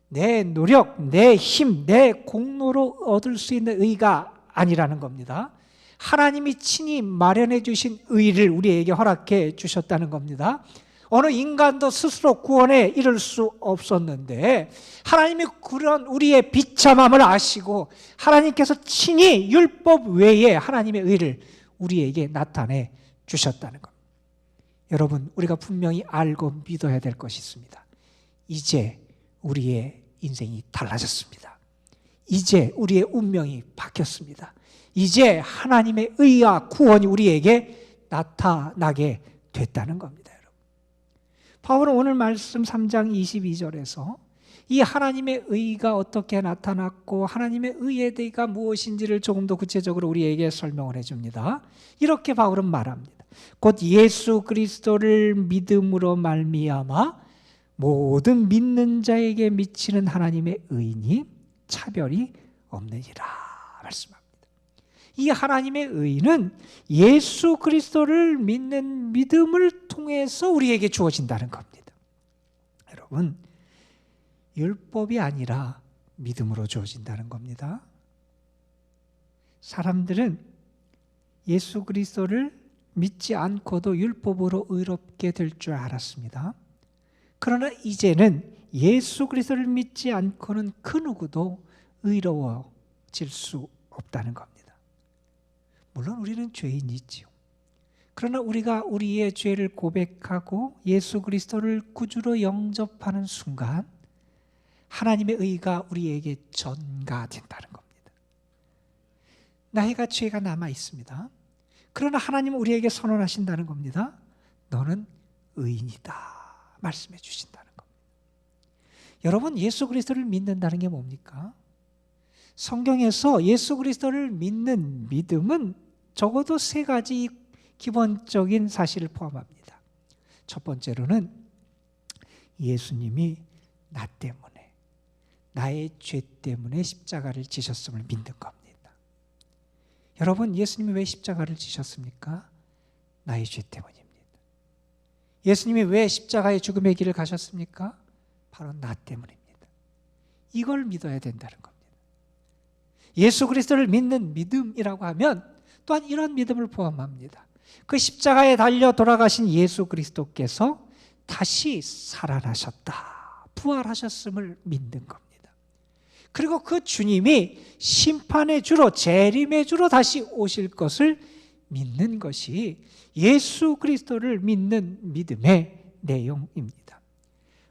내 노력, 내 힘, 내 공로로 얻을 수 있는 의가 아니라는 겁니다. 하나님이 친히 마련해 주신 의를 우리에게 허락해 주셨다는 겁니다. 어느 인간도 스스로 구원에 이를 수 없었는데 하나님이 그런 우리의 비참함을 아시고 하나님께서 친히 율법 외에 하나님의 의를 우리에게 나타내 주셨다는 겁니다. 여러분, 우리가 분명히 알고 믿어야 될 것이 있습니다. 이제 우리의 인생이 달라졌습니다. 이제 우리의 운명이 바뀌었습니다. 바뀌었습니다. 이제 하나님의 의와 구원이 우리에게 나타나게 됐다는 겁니다. 여러분. 바울은 오늘 말씀 3장 22절에서 이 하나님의 의가 어떻게 나타났고 하나님의 의의 대가 무엇인지를 조금 더 구체적으로 우리에게 설명을 해줍니다. 이렇게 바울은 말합니다. 곧 예수 그리스도를 믿음으로 말미암아 모든 믿는 자에게 미치는 하나님의 의니 차별이 없느니라 말씀합니다. 이 하나님의 의는 예수 그리스도를 믿는 믿음을 통해서 우리에게 주어진다는 겁니다. 여러분, 율법이 아니라 믿음으로 주어진다는 겁니다. 사람들은 예수 그리스도를 믿지 않고도 율법으로 의롭게 될 줄 알았습니다. 그러나 이제는 예수 그리스도를 믿지 않고는 그 누구도 의로워질 수 없다는 겁니다. 물론 우리는 죄인이지요. 그러나 우리가 우리의 죄를 고백하고 예수 그리스도를 구주로 영접하는 순간 하나님의 의가 우리에게 전가된다는 겁니다. 나이가 죄가 남아 있습니다. 그러나 하나님은 우리에게 선언하신다는 겁니다. 너는 의인이다 말씀해 주신다는 겁니다. 여러분, 예수 그리스도를 믿는다는 게 뭡니까? 성경에서 예수 그리스도를 믿는 믿음은 적어도 3가지 기본적인 사실을 포함합니다. 첫 번째로는 예수님이 나 때문에, 나의 죄 때문에 십자가를 지셨음을 믿는 겁니다. 여러분, 예수님이 왜 십자가를 지셨습니까? 나의 죄 때문입니다. 예수님이 왜 십자가의 죽음의 길을 가셨습니까? 바로 나 때문입니다. 이걸 믿어야 된다는 겁니다. 예수 그리스도를 믿는 믿음이라고 하면 또한 이런 믿음을 포함합니다. 그 십자가에 달려 돌아가신 예수 그리스도께서 다시 살아나셨다, 부활하셨음을 믿는 겁니다. 그리고 그 주님이 심판의 주로, 재림의 주로 다시 오실 것을 믿는 것이 예수 그리스도를 믿는 믿음의 내용입니다.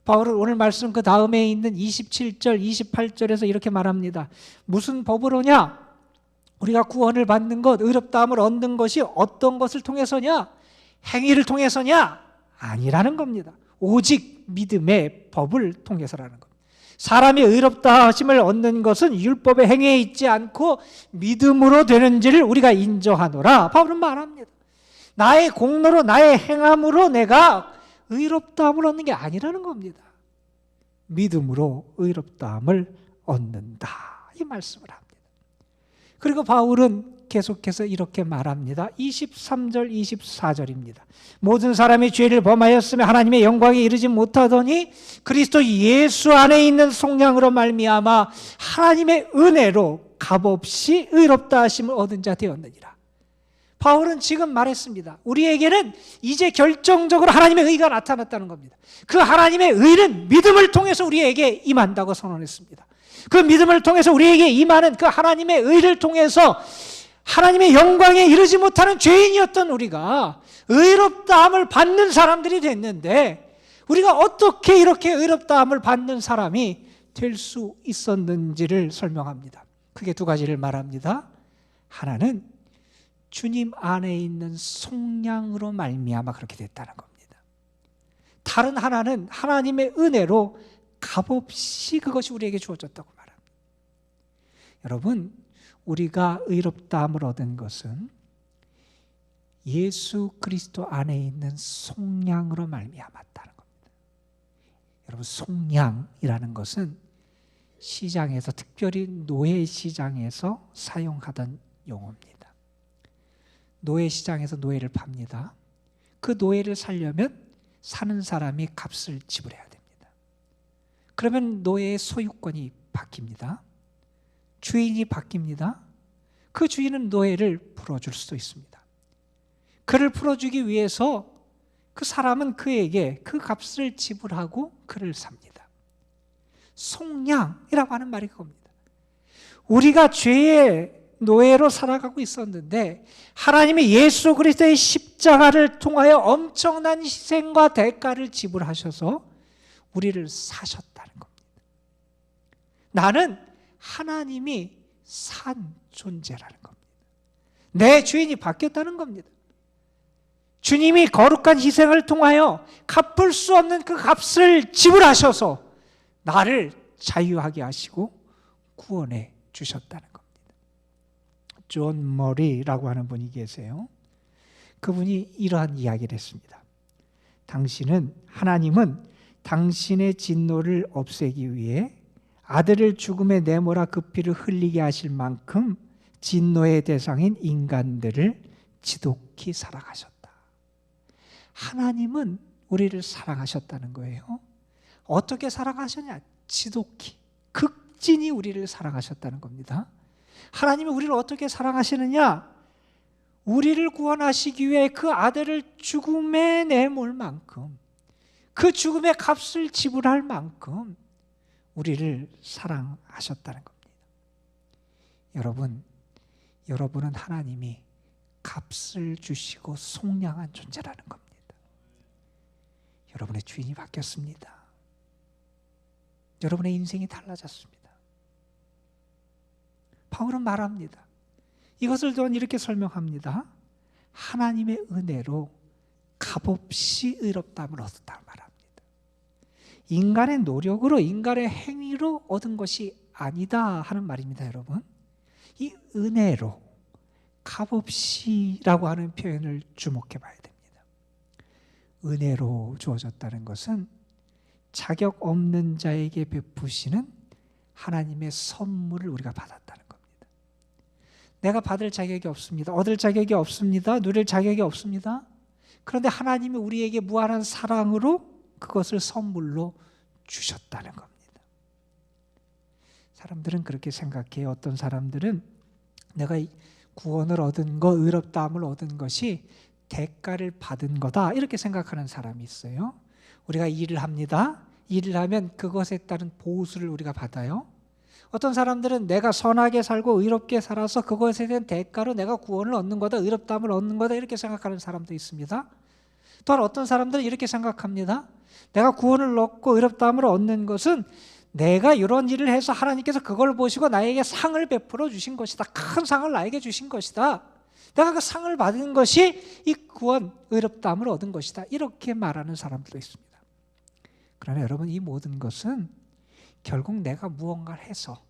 바울은 오늘 말씀 그 다음에 있는 27절, 28절에서 이렇게 말합니다. 무슨 법으로냐? 우리가 구원을 받는 것, 의롭다함을 얻는 것이 어떤 것을 통해서냐? 행위를 통해서냐? 아니라는 겁니다. 오직 믿음의 법을 통해서라는 겁니다. 사람이 의롭다 하심을 얻는 것은 율법의 행위에 있지 않고 믿음으로 되는지를 우리가 인정하노라. 바울은 말합니다. 나의 공로로, 나의 행함으로 내가 의롭다함을 얻는 게 아니라는 겁니다. 믿음으로 의롭다함을 얻는다, 이 말씀을 합니다. 그리고 바울은 계속해서 이렇게 말합니다. 23절, 24절입니다. 모든 사람이 죄를 범하였으며 하나님의 영광에 이르지 못하더니 그리스도 예수 안에 있는 속량으로 말미암아 하나님의 은혜로 값없이 의롭다 하심을 얻은 자 되었느니라. 바울은 지금 말했습니다. 우리에게는 이제 결정적으로 하나님의 의가 나타났다는 겁니다. 그 하나님의 의는 믿음을 통해서 우리에게 임한다고 선언했습니다. 그 믿음을 통해서 우리에게 임하는 그 하나님의 의를 통해서 하나님의 영광에 이르지 못하는 죄인이었던 우리가 의롭다함을 받는 사람들이 됐는데, 우리가 어떻게 이렇게 의롭다함을 받는 사람이 될 수 있었는지를 설명합니다. 크게 2가지를 말합니다. 하나는 주님 안에 있는 속량으로 말미암아 그렇게 됐다는 겁니다. 다른 하나는 하나님의 은혜로 값없이 그것이 우리에게 주어졌다고 말합니다. 여러분, 우리가 의롭다함을 얻은 것은 예수 그리스도 안에 있는 속량으로 말미암았다는 겁니다. 여러분, 속량이라는 것은 시장에서, 특별히 노예 시장에서 사용하던 용어입니다. 노예 시장에서 노예를 팝니다. 그 노예를 살려면 사는 사람이 값을 지불해야 됩니다. 그러면 노예의 소유권이 바뀝니다. 주인이 바뀝니다. 그 주인은 노예를 풀어줄 수도 있습니다. 그를 풀어주기 위해서 그 사람은 그에게 그 값을 지불하고 그를 삽니다. 속량이라고 하는 말이 그겁니다. 우리가 죄의 노예로 살아가고 있었는데 하나님이 예수 그리스도의 십자가를 통하여 엄청난 희생과 대가를 지불하셔서 우리를 사셨다는 겁니다. 나는 하나님이 산 존재라는 겁니다. 내 주인이 바뀌었다는 겁니다. 주님이 거룩한 희생을 통하여 갚을 수 없는 그 값을 지불하셔서 나를 자유하게 하시고 구원해 주셨다는 겁니다. 존 머리라고 하는 분이 계세요. 그분이 이러한 이야기를 했습니다. 하나님은 당신의 진노를 없애기 위해 아들을 죽음에 내몰아 그 피를 흘리게 하실 만큼 진노의 대상인 인간들을 지독히 사랑하셨다. 하나님은 우리를 사랑하셨다는 거예요. 어떻게 사랑하셨냐? 지독히, 극진히 우리를 사랑하셨다는 겁니다. 하나님이 우리를 어떻게 사랑하시느냐? 우리를 구원하시기 위해 그 아들을 죽음에 내몰 만큼, 그 죽음의 값을 지불할 만큼 우리를 사랑하셨다는 겁니다. 여러분은 하나님이 값을 주시고 속량한 존재라는 겁니다. 여러분의 주인이 바뀌었습니다. 여러분의 인생이 달라졌습니다. 바울은 말합니다. 이것을 또한 이렇게 설명합니다. 하나님의 은혜로 값없이 의롭다함을 얻었다고 말합니다. 인간의 노력으로, 인간의 행위로 얻은 것이 아니다 하는 말입니다, 여러분. 이 은혜로, 값없이라고 하는 표현을 주목해 봐야 됩니다. 은혜로 주어졌다는 것은 자격 없는 자에게 베푸시는 하나님의 선물을 우리가 받았다는 겁니다. 내가 받을 자격이 없습니다. 얻을 자격이 없습니다. 누릴 자격이 없습니다. 그런데 하나님이 우리에게 무한한 사랑으로 그것을 선물로 주셨다는 겁니다. 사람들은 그렇게 생각해요. 어떤 사람들은 내가 구원을 얻은 것, 의롭다함을 얻은 것이 대가를 받은 거다 이렇게 생각하는 사람이 있어요. 우리가 일을 합니다. 일을 하면 그것에 따른 보수를 우리가 받아요. 어떤 사람들은 내가 선하게 살고 의롭게 살아서 그것에 대한 대가로 내가 구원을 얻는 거다, 의롭다함을 얻는 거다 이렇게 생각하는 사람도 있습니다. 또한 어떤 사람들은 이렇게 생각합니다. 내가 구원을 얻고 의롭다함을 얻는 것은 내가 이런 일을 해서 하나님께서 그걸 보시고 나에게 상을 베풀어 주신 것이다. 큰 상을 나에게 주신 것이다. 내가 그 상을 받은 것이 이 구원, 의롭다함을 얻은 것이다. 이렇게 말하는 사람들도 있습니다. 그러나 여러분, 이 모든 것은 결국 내가 무언가를 해서,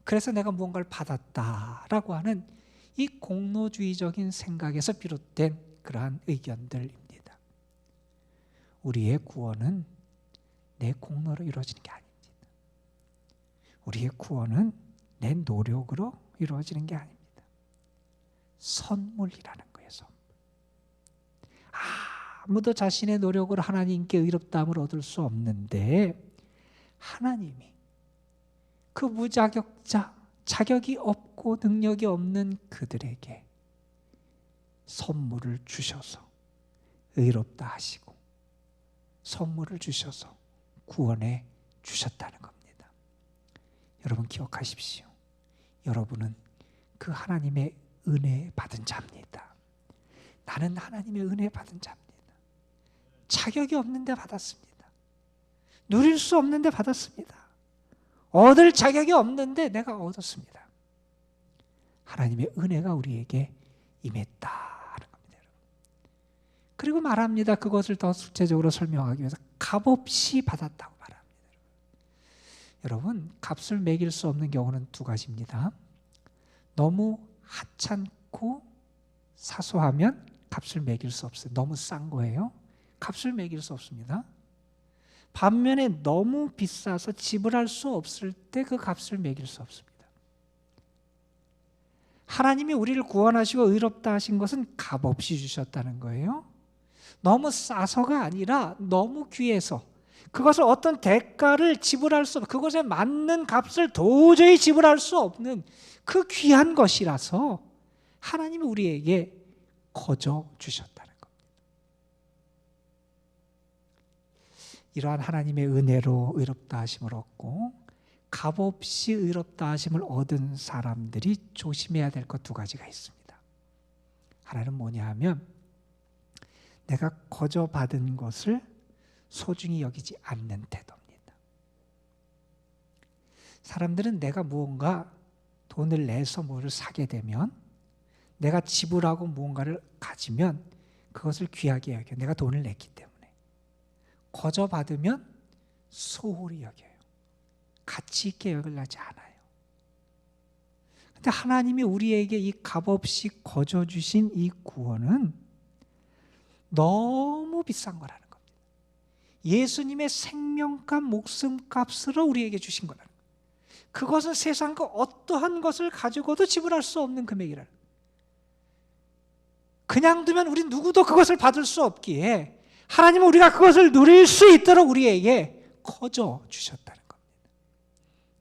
그래서 내가 무언가를 받았다라고 하는 이 공로주의적인 생각에서 비롯된 그러한 의견들입니다. 우리의 구원은 내 공로로 이루어지는 게 아닙니다. 우리의 구원은 내 노력으로 이루어지는 게 아닙니다. 선물이라는 거예요. 선물. 아무도 자신의 노력으로 하나님께 의롭다함을 얻을 수 없는데 하나님이 그 무자격자, 자격이 없고 능력이 없는 그들에게 선물을 주셔서 의롭다 하시고 선물을 주셔서 구원해 주셨다는 겁니다. 여러분 기억하십시오. 여러분은 그 하나님의 은혜 받은 자입니다. 나는 하나님의 은혜 받은 자입니다. 자격이 없는데 받았습니다. 누릴 수 없는데 받았습니다. 얻을 자격이 없는데 내가 얻었습니다. 하나님의 은혜가 우리에게 임했다는 겁니다. 그리고 말합니다. 그것을 더 구체적으로 설명하기 위해서 값없이 받았다고 말합니다. 여러분, 값을 매길 수 없는 경우는 두 가지입니다. 너무 하찮고 사소하면 값을 매길 수 없어요. 너무 싼 거예요. 값을 매길 수 없습니다. 반면에 너무 비싸서 지불할 수 없을 때 그 값을 매길 수 없습니다. 하나님이 우리를 구원하시고 의롭다 하신 것은 값없이 주셨다는 거예요. 너무 싸서가 아니라 너무 귀해서, 그것을 어떤 대가를 지불할 수 없는, 그것에 맞는 값을 도저히 지불할 수 없는 그 귀한 것이라서 하나님이 우리에게 거저 주셨다는 겁니다. 이러한 하나님의 은혜로 의롭다 하심을 얻고 값없이 의롭다 하심을 얻은 사람들이 조심해야 될 것 두 가지가 있습니다. 하나는 뭐냐 하면 내가 거저 받은 것을 소중히 여기지 않는 태도입니다. 사람들은 내가 무언가 돈을 내서 뭐를 사게 되면, 내가 지불하고 무언가를 가지면 그것을 귀하게 여겨. 내가 돈을 냈기 때문에. 거저 받으면 소홀히 여겨요. 가치 있게 여기려지 않아요. 근데 하나님이 우리에게 이 값없이 거저 주신 이 구원은 너무 비싼 거라는 겁니다. 예수님의 생명값, 목숨값으로 우리에게 주신 거라는 거예요. 그것은 세상 그 어떠한 것을 가지고도 지불할 수 없는 금액이라는 거예요. 그냥 두면 우리 누구도 그것을 받을 수 없기에 하나님은 우리가 그것을 누릴 수 있도록 우리에게 거저 주셨다는 겁니다.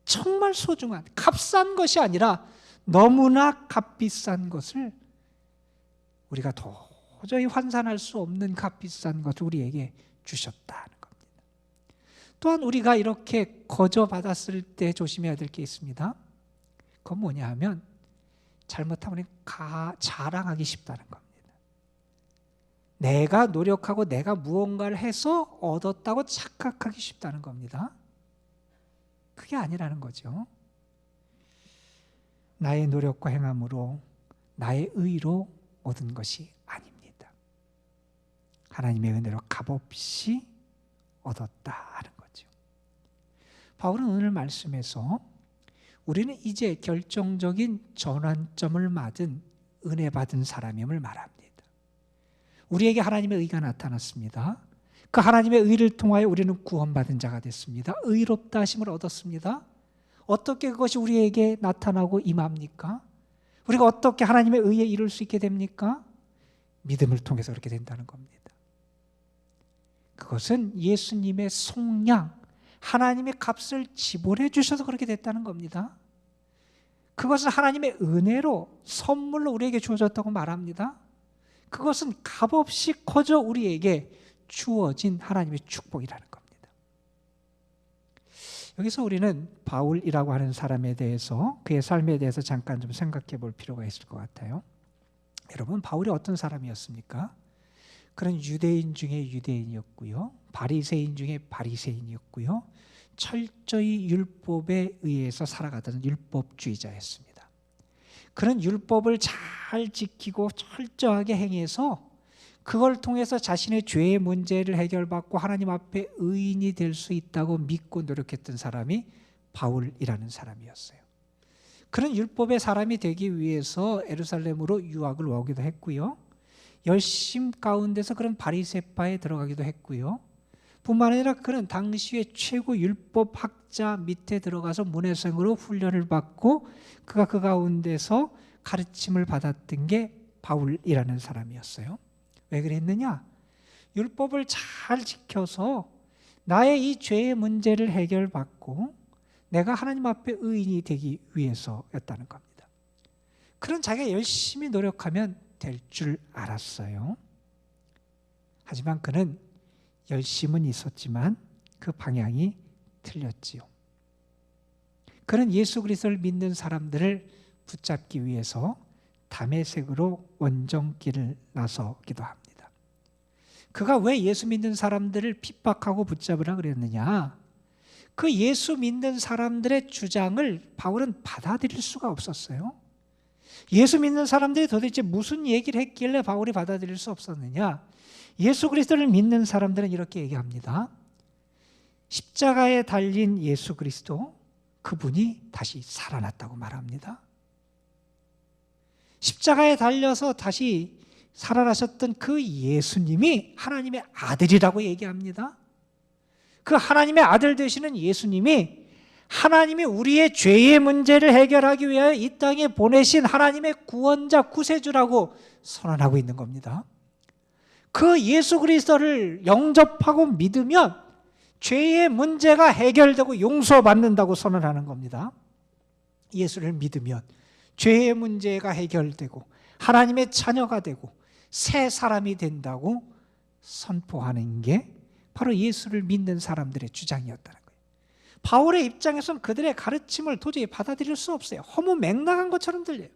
정말 소중한, 값싼 것이 아니라 너무나 값비싼 것을, 우리가 도저히 환산할 수 없는 값비싼 것을 우리에게 주셨다는 겁니다. 또한 우리가 이렇게 거저 받았을 때 조심해야 될 게 있습니다. 그건 뭐냐 하면 잘못하면 자랑하기 쉽다는 겁니다. 내가 노력하고 내가 무언가를 해서 얻었다고 착각하기 쉽다는 겁니다. 그게 아니라는 거죠. 나의 노력과 행함으로, 나의 의로 얻은 것이 아닙니다. 하나님의 은혜로 값없이 얻었다 하는 거죠. 바울은 오늘 말씀에서 우리는 이제 결정적인 전환점을 맞은 은혜 받은 사람임을 말합니다. 우리에게 하나님의 의가 나타났습니다. 그 하나님의 의를 통하여 우리는 구원받은 자가 됐습니다. 의롭다 하심을 얻었습니다. 어떻게 그것이 우리에게 나타나고 임합니까? 우리가 어떻게 하나님의 의에 이룰 수 있게 됩니까? 믿음을 통해서 그렇게 된다는 겁니다. 그것은 예수님의 속량, 하나님의 값을 지불해 주셔서 그렇게 됐다는 겁니다. 그것은 하나님의 은혜로, 선물로 우리에게 주어졌다고 말합니다. 그것은 값없이 거저 우리에게 주어진 하나님의 축복이라는 겁니다. 여기서 우리는 바울이라고 하는 사람에 대해서, 그의 삶에 대해서 잠깐 좀 생각해 볼 필요가 있을 것 같아요. 여러분, 바울이 어떤 사람이었습니까? 그는 유대인 중에 유대인이었고요, 바리새인 중에 바리새인이었고요, 철저히 율법에 의해서 살아가던 율법주의자였습니다. 그는 율법을 잘 지키고 철저하게 행해서 그걸 통해서 자신의 죄의 문제를 해결받고 하나님 앞에 의인이 될 수 있다고 믿고 노력했던 사람이 바울이라는 사람이었어요. 그는 율법의 사람이 되기 위해서 예루살렘으로 유학을 오기도 했고요, 열심 가운데서 그런 바리새파에 들어가기도 했고요, 뿐만 아니라 그는 당시의 최고 율법학자 밑에 들어가서 문해생으로 훈련을 받고 그가 그 가운데서 가르침을 받았던 게 바울이라는 사람이었어요. 왜 그랬느냐? 율법을 잘 지켜서 나의 이 죄의 문제를 해결받고 내가 하나님 앞에 의인이 되기 위해서였다는 겁니다. 그런 자기가 열심히 노력하면 될 줄 알았어요. 하지만 그는 열심은 있었지만 그 방향이 틀렸지요. 그는 예수 그리스도를 믿는 사람들을 붙잡기 위해서 다메섹으로 원정길을 나서기도 합니다. 그가 왜 예수 믿는 사람들을 핍박하고 붙잡으라 그랬느냐? 그 예수 믿는 사람들의 주장을 바울은 받아들일 수가 없었어요. 예수 믿는 사람들이 도대체 무슨 얘기를 했길래 바울이 받아들일 수 없었느냐? 예수 그리스도를 믿는 사람들은 이렇게 얘기합니다. 십자가에 달린 예수 그리스도, 그분이 다시 살아났다고 말합니다. 십자가에 달려서 다시 살아나셨던 그 예수님이 하나님의 아들이라고 얘기합니다. 그 하나님의 아들 되시는 예수님이, 하나님이 우리의 죄의 문제를 해결하기 위하여 이 땅에 보내신 하나님의 구원자, 구세주라고 선언하고 있는 겁니다. 그 예수 그리스도를 영접하고 믿으면 죄의 문제가 해결되고 용서받는다고 선언하는 겁니다. 예수를 믿으면 죄의 문제가 해결되고 하나님의 자녀가 되고 새 사람이 된다고 선포하는 게 바로 예수를 믿는 사람들의 주장이었다는 거예요. 바울의 입장에서는 그들의 가르침을 도저히 받아들일 수 없어요. 허무맹랑한 것처럼 들려요.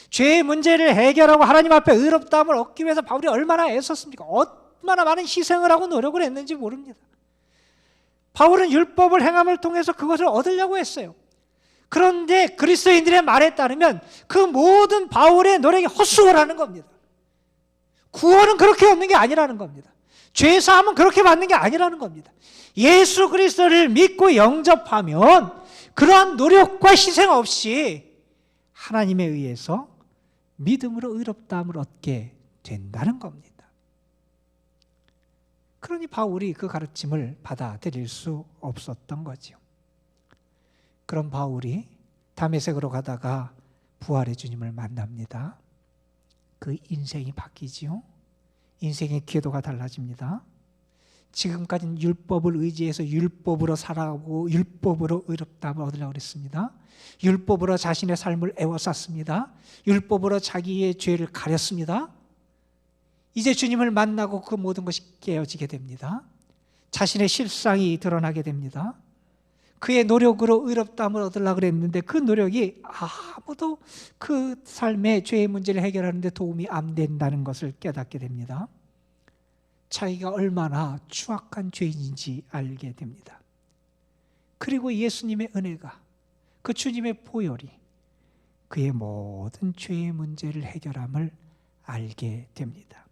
죄의 문제를 해결하고 하나님 앞에 의롭다함을 얻기 위해서 바울이 얼마나 애썼습니까? 얼마나 많은 희생을 하고 노력을 했는지 모릅니다. 바울은 율법을 행함을 통해서 그것을 얻으려고 했어요. 그런데 그리스도인들의 말에 따르면 그 모든 바울의 노력이 헛수고라는 겁니다. 구원은 그렇게 얻는 게 아니라는 겁니다. 죄사함은 그렇게 받는 게 아니라는 겁니다. 예수 그리스도를 믿고 영접하면 그러한 노력과 희생 없이 하나님에 의해서 믿음으로 의롭다함을 얻게 된다는 겁니다. 그러니 바울이 그 가르침을 받아들일 수 없었던 거죠. 그런 바울이 다메섹으로 가다가 부활의 주님을 만납니다. 그 인생이 바뀌지요. 인생의 궤도가 달라집니다. 지금까지는 율법을 의지해서 율법으로 살아가고 율법으로 의롭다함을 얻으려고 했습니다. 율법으로 자신의 삶을 애워쌌습니다. 율법으로 자기의 죄를 가렸습니다. 이제 주님을 만나고 그 모든 것이 깨어지게 됩니다. 자신의 실상이 드러나게 됩니다. 그의 노력으로 의롭다함을 얻으려고 그랬는데 그 노력이 아무도 그 삶의 죄의 문제를 해결하는 데 도움이 안 된다는 것을 깨닫게 됩니다. 자기가 얼마나 추악한 죄인인지 알게 됩니다. 그리고 예수님의 은혜가, 그 주님의 보혈이 그의 모든 죄의 문제를 해결함을 알게 됩니다.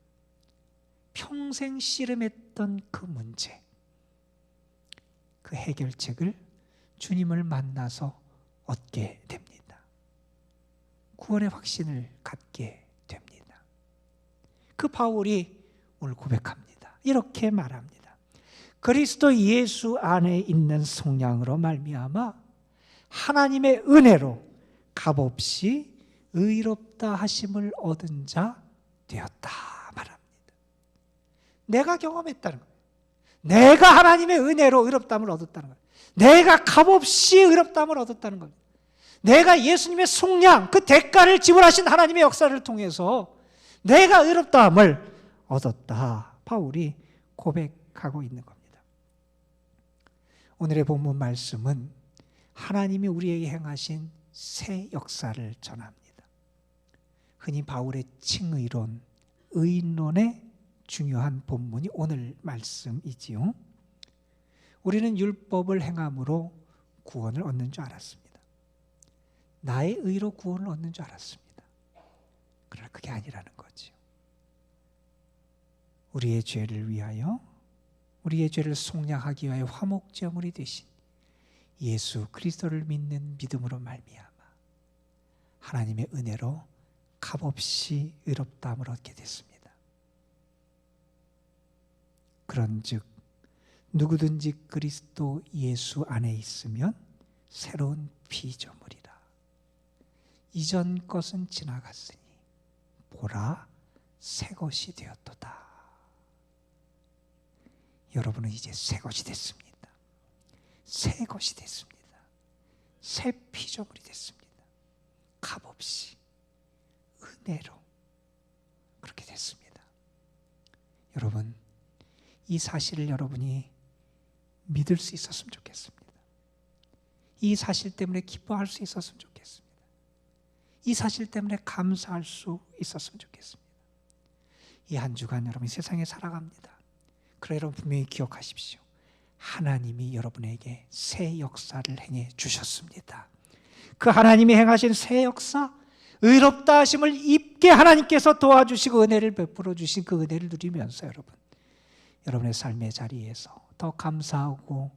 평생 씨름했던 그 문제, 그 해결책을 주님을 만나서 얻게 됩니다. 구원의 확신을 갖게 됩니다. 그 바울이 오늘 고백합니다. 이렇게 말합니다. 그리스도 예수 안에 있는 속량으로 말미암아 하나님의 은혜로 값없이 의롭다 하심을 얻은 자 되었다 말합니다. 내가 경험했다는 거예요. 내가 하나님의 은혜로 의롭다함을 얻었다는 거예요. 내가 값없이 의롭다함을 얻었다는 겁니다. 내가 예수님의 속량, 그 대가를 지불하신 하나님의 역사를 통해서 내가 의롭다함을 얻었다. 바울이 고백하고 있는 겁니다. 오늘의 본문 말씀은 하나님이 우리에게 행하신 새 역사를 전합니다. 흔히 바울의 칭의론, 의인론의 중요한 본문이 오늘 말씀이지요. 우리는 율법을 행함으로 구원을 얻는 줄 알았습니다. 나의 의로 구원을 얻는 줄 알았습니다. 그러나 그게 아니라는 거지요. 우리의 죄를 위하여, 우리의 죄를 속량하기 위하여 화목제물이 되신 예수 그리스도를 믿는 믿음으로 말미암아 하나님의 은혜로 값없이 의롭다함을 얻게 됐습니다. 그런즉 누구든지 그리스도 예수 안에 있으면 새로운 피조물이라. 이전 것은 지나갔으니 보라 새 것이 되었도다. 여러분은 이제 새 것이 됐습니다. 새 것이 됐습니다. 새 피조물이 됐습니다. 값없이 은혜로 그렇게 됐습니다. 여러분, 이 사실을 여러분이 믿을 수 있었으면 좋겠습니다. 이 사실 때문에 기뻐할 수 있었으면 좋겠습니다. 이 사실 때문에 감사할 수 있었으면 좋겠습니다. 이 한 주간 여러분이 세상에 살아갑니다. 그러나 여러분 분명히 기억하십시오. 하나님이 여러분에게 새 역사를 행해 주셨습니다. 그 하나님이 행하신 새 역사, 의롭다 하심을 입게 하나님께서 도와주시고 은혜를 베풀어 주신 그 은혜를 누리면서 여러분의 삶의 자리에서 더 감사하고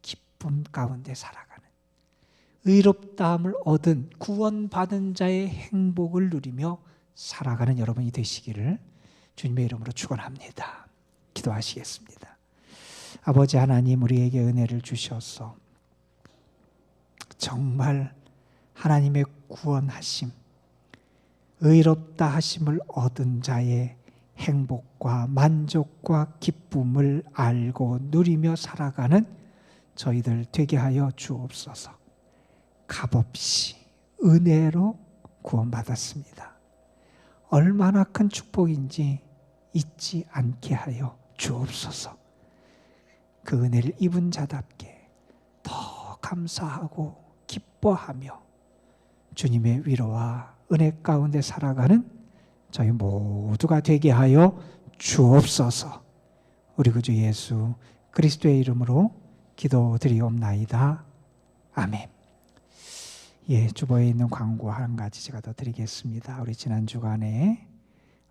기쁨 가운데 살아가는, 의롭다함을 얻은 구원받은 자의 행복을 누리며 살아가는 여러분이 되시기를 주님의 이름으로 축원합니다. 기도하시겠습니다. 아버지 하나님, 우리에게 은혜를 주셔서 정말 하나님의 구원하심, 의롭다 하심을 얻은 자의 행복과 만족과 기쁨을 알고 누리며 살아가는 저희들 되게 하여 주옵소서. 값없이 은혜로 구원받았습니다. 얼마나 큰 축복인지 잊지 않게 하여 주옵소서. 그 은혜를 입은 자답게 더 감사하고 기뻐하며 주님의 위로와 은혜 가운데 살아가는 저희 모두가 되게 하여 주옵소서. 우리 구주 예수 그리스도의 이름으로 기도드리옵나이다. 아멘. 예, 주보에 있는 광고 한 가지 제가 더 드리겠습니다. 우리 지난 주간에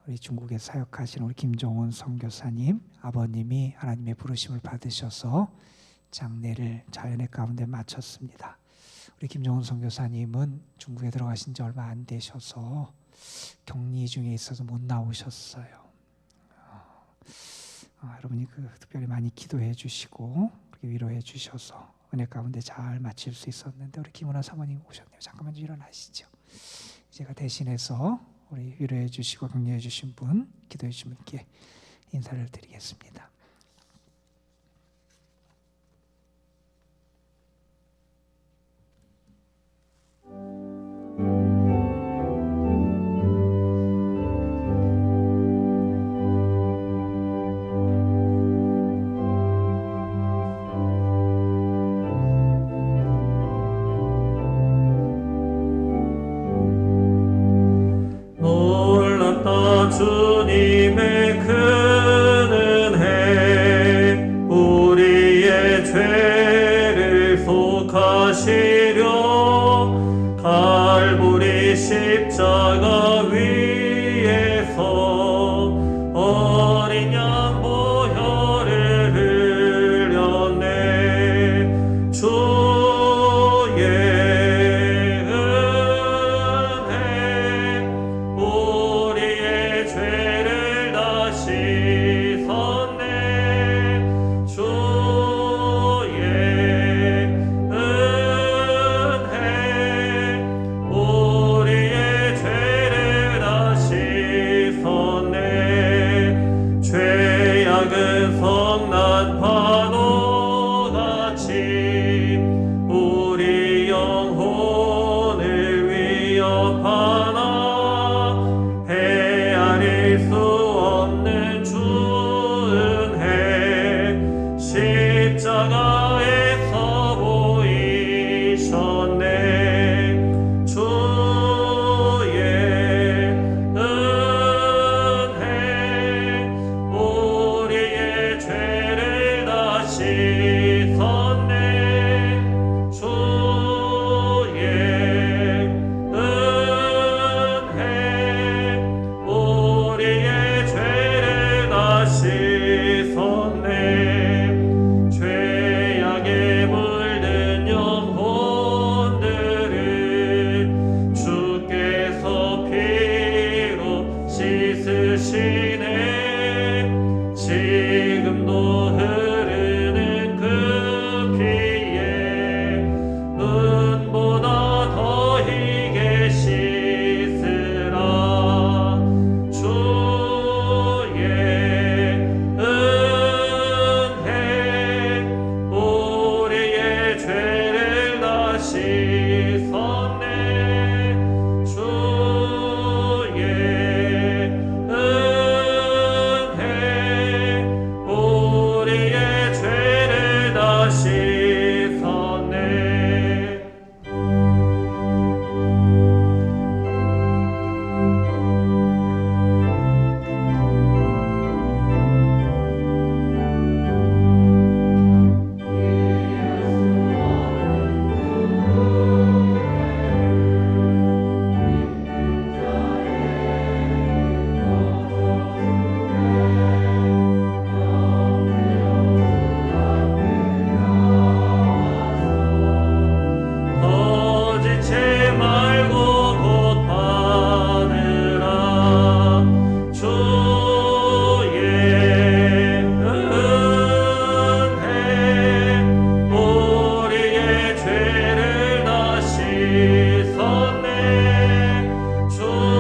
우리 중국에 사역하신 우리 김종훈 선교사님 아버님이 하나님의 부르심을 받으셔서 장례를 자연의 가운데 마쳤습니다. 우리 김종훈 선교사님은 중국에 들어가신 지 얼마 안 되셔서 격리 중에 있어서 못 나오셨어요. 여러분이 특별히 많이 기도해 주시고 그렇게 위로해 주셔서 은혜 가운데 잘 마칠 수 있었는데 우리 김은아 사모님 오셨네요. 잠깐만 좀 일어나시죠. 제가 대신해서 우리 위로해 주시고 격려해 주신 분, 기도해 주신 분께 인사를 드리겠습니다. 놀랍다 주님의 큰 은혜 우리의 죄를 속하시려 갈보리 십자가 위에서 어린 양 보혈을 흘렸네 주의 우리의 죄를 다 씻었네 주의 은혜 우리의 죄를 다 씻었네 죄악은 성난 파도같이 우리 영혼을 위협하나 헤아릴 수 없는 주 은혜 십자가에서 보이셨네 주의 은혜 우리의 죄를 다 씻었네 주의 은혜 우리의 죄를 다 씻었네 죄악에 물든 영혼들을 주께서 피로 씻으시네 지금도 흐르는 그 피에 눈보다 더 희게 씻으라 주의 은혜 우리의 죄를 다 씻었네 주의 은혜 우리의 죄를 다 씻었네 거짓지 말고 곧 받으라 주의 은혜 우리의 죄를 다 씻었네 주의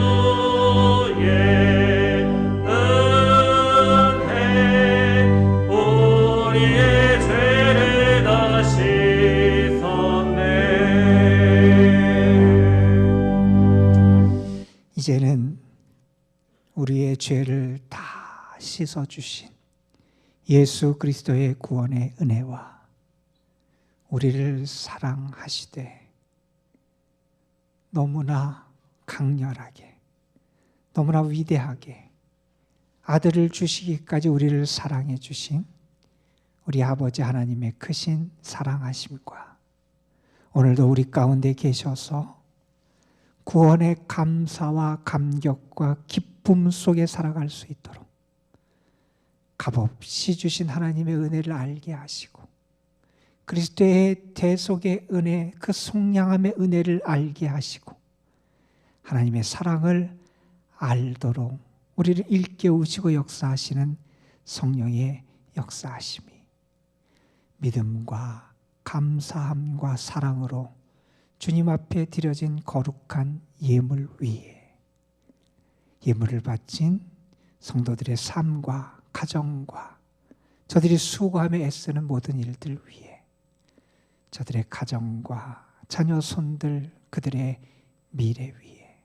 은혜 우리의 죄를 다 씻었네 이제는 우리의 죄를 다 씻어주신 예수 그리스도의 구원의 은혜와 우리를 사랑하시되 너무나 강렬하게 너무나 위대하게 아들을 주시기까지 우리를 사랑해 주신 우리 아버지 하나님의 크신 사랑하심과 오늘도 우리 가운데 계셔서 구원의 감사와 감격과 기쁨 속에 살아갈 수 있도록 값없이 주신 하나님의 은혜를 알게 하시고 그리스도의 대속의 은혜, 그 속량함의 은혜를 알게 하시고 하나님의 사랑을 알도록 우리를 일깨우시고 역사하시는 성령의 역사하심이 믿음과 감사함과 사랑으로 주님 앞에 드려진 거룩한 예물 위에 예물을 바친 성도들의 삶과 가정과 저들이 수고하며 애쓰는 모든 일들 위에 저들의 가정과 자녀 손들 그들의 미래 위에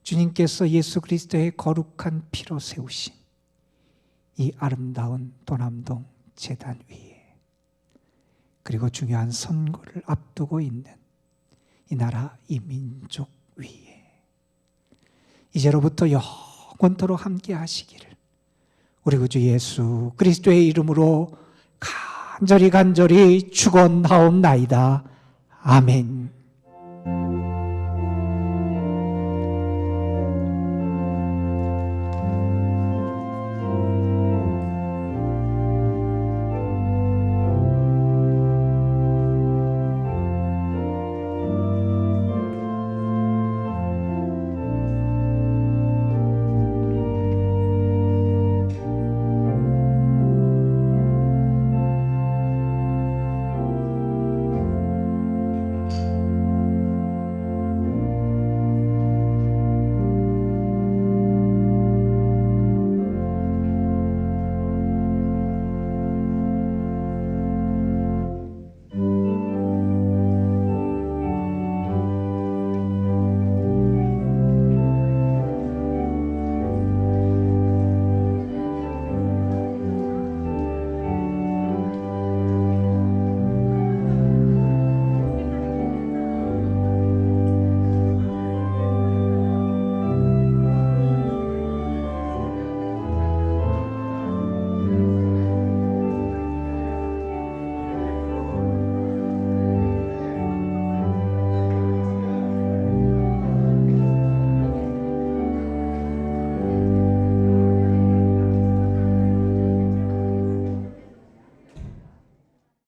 주님께서 예수 그리스도의 거룩한 피로 세우신 이 아름다운 도남동 제단 위에 그리고 중요한 선거를 앞두고 있는 이 나라 이 민족 위에 이제로부터 영원토록 함께 하시기를 우리 구주 예수 그리스도의 이름으로 간절히 축원하옵나이다. 아멘.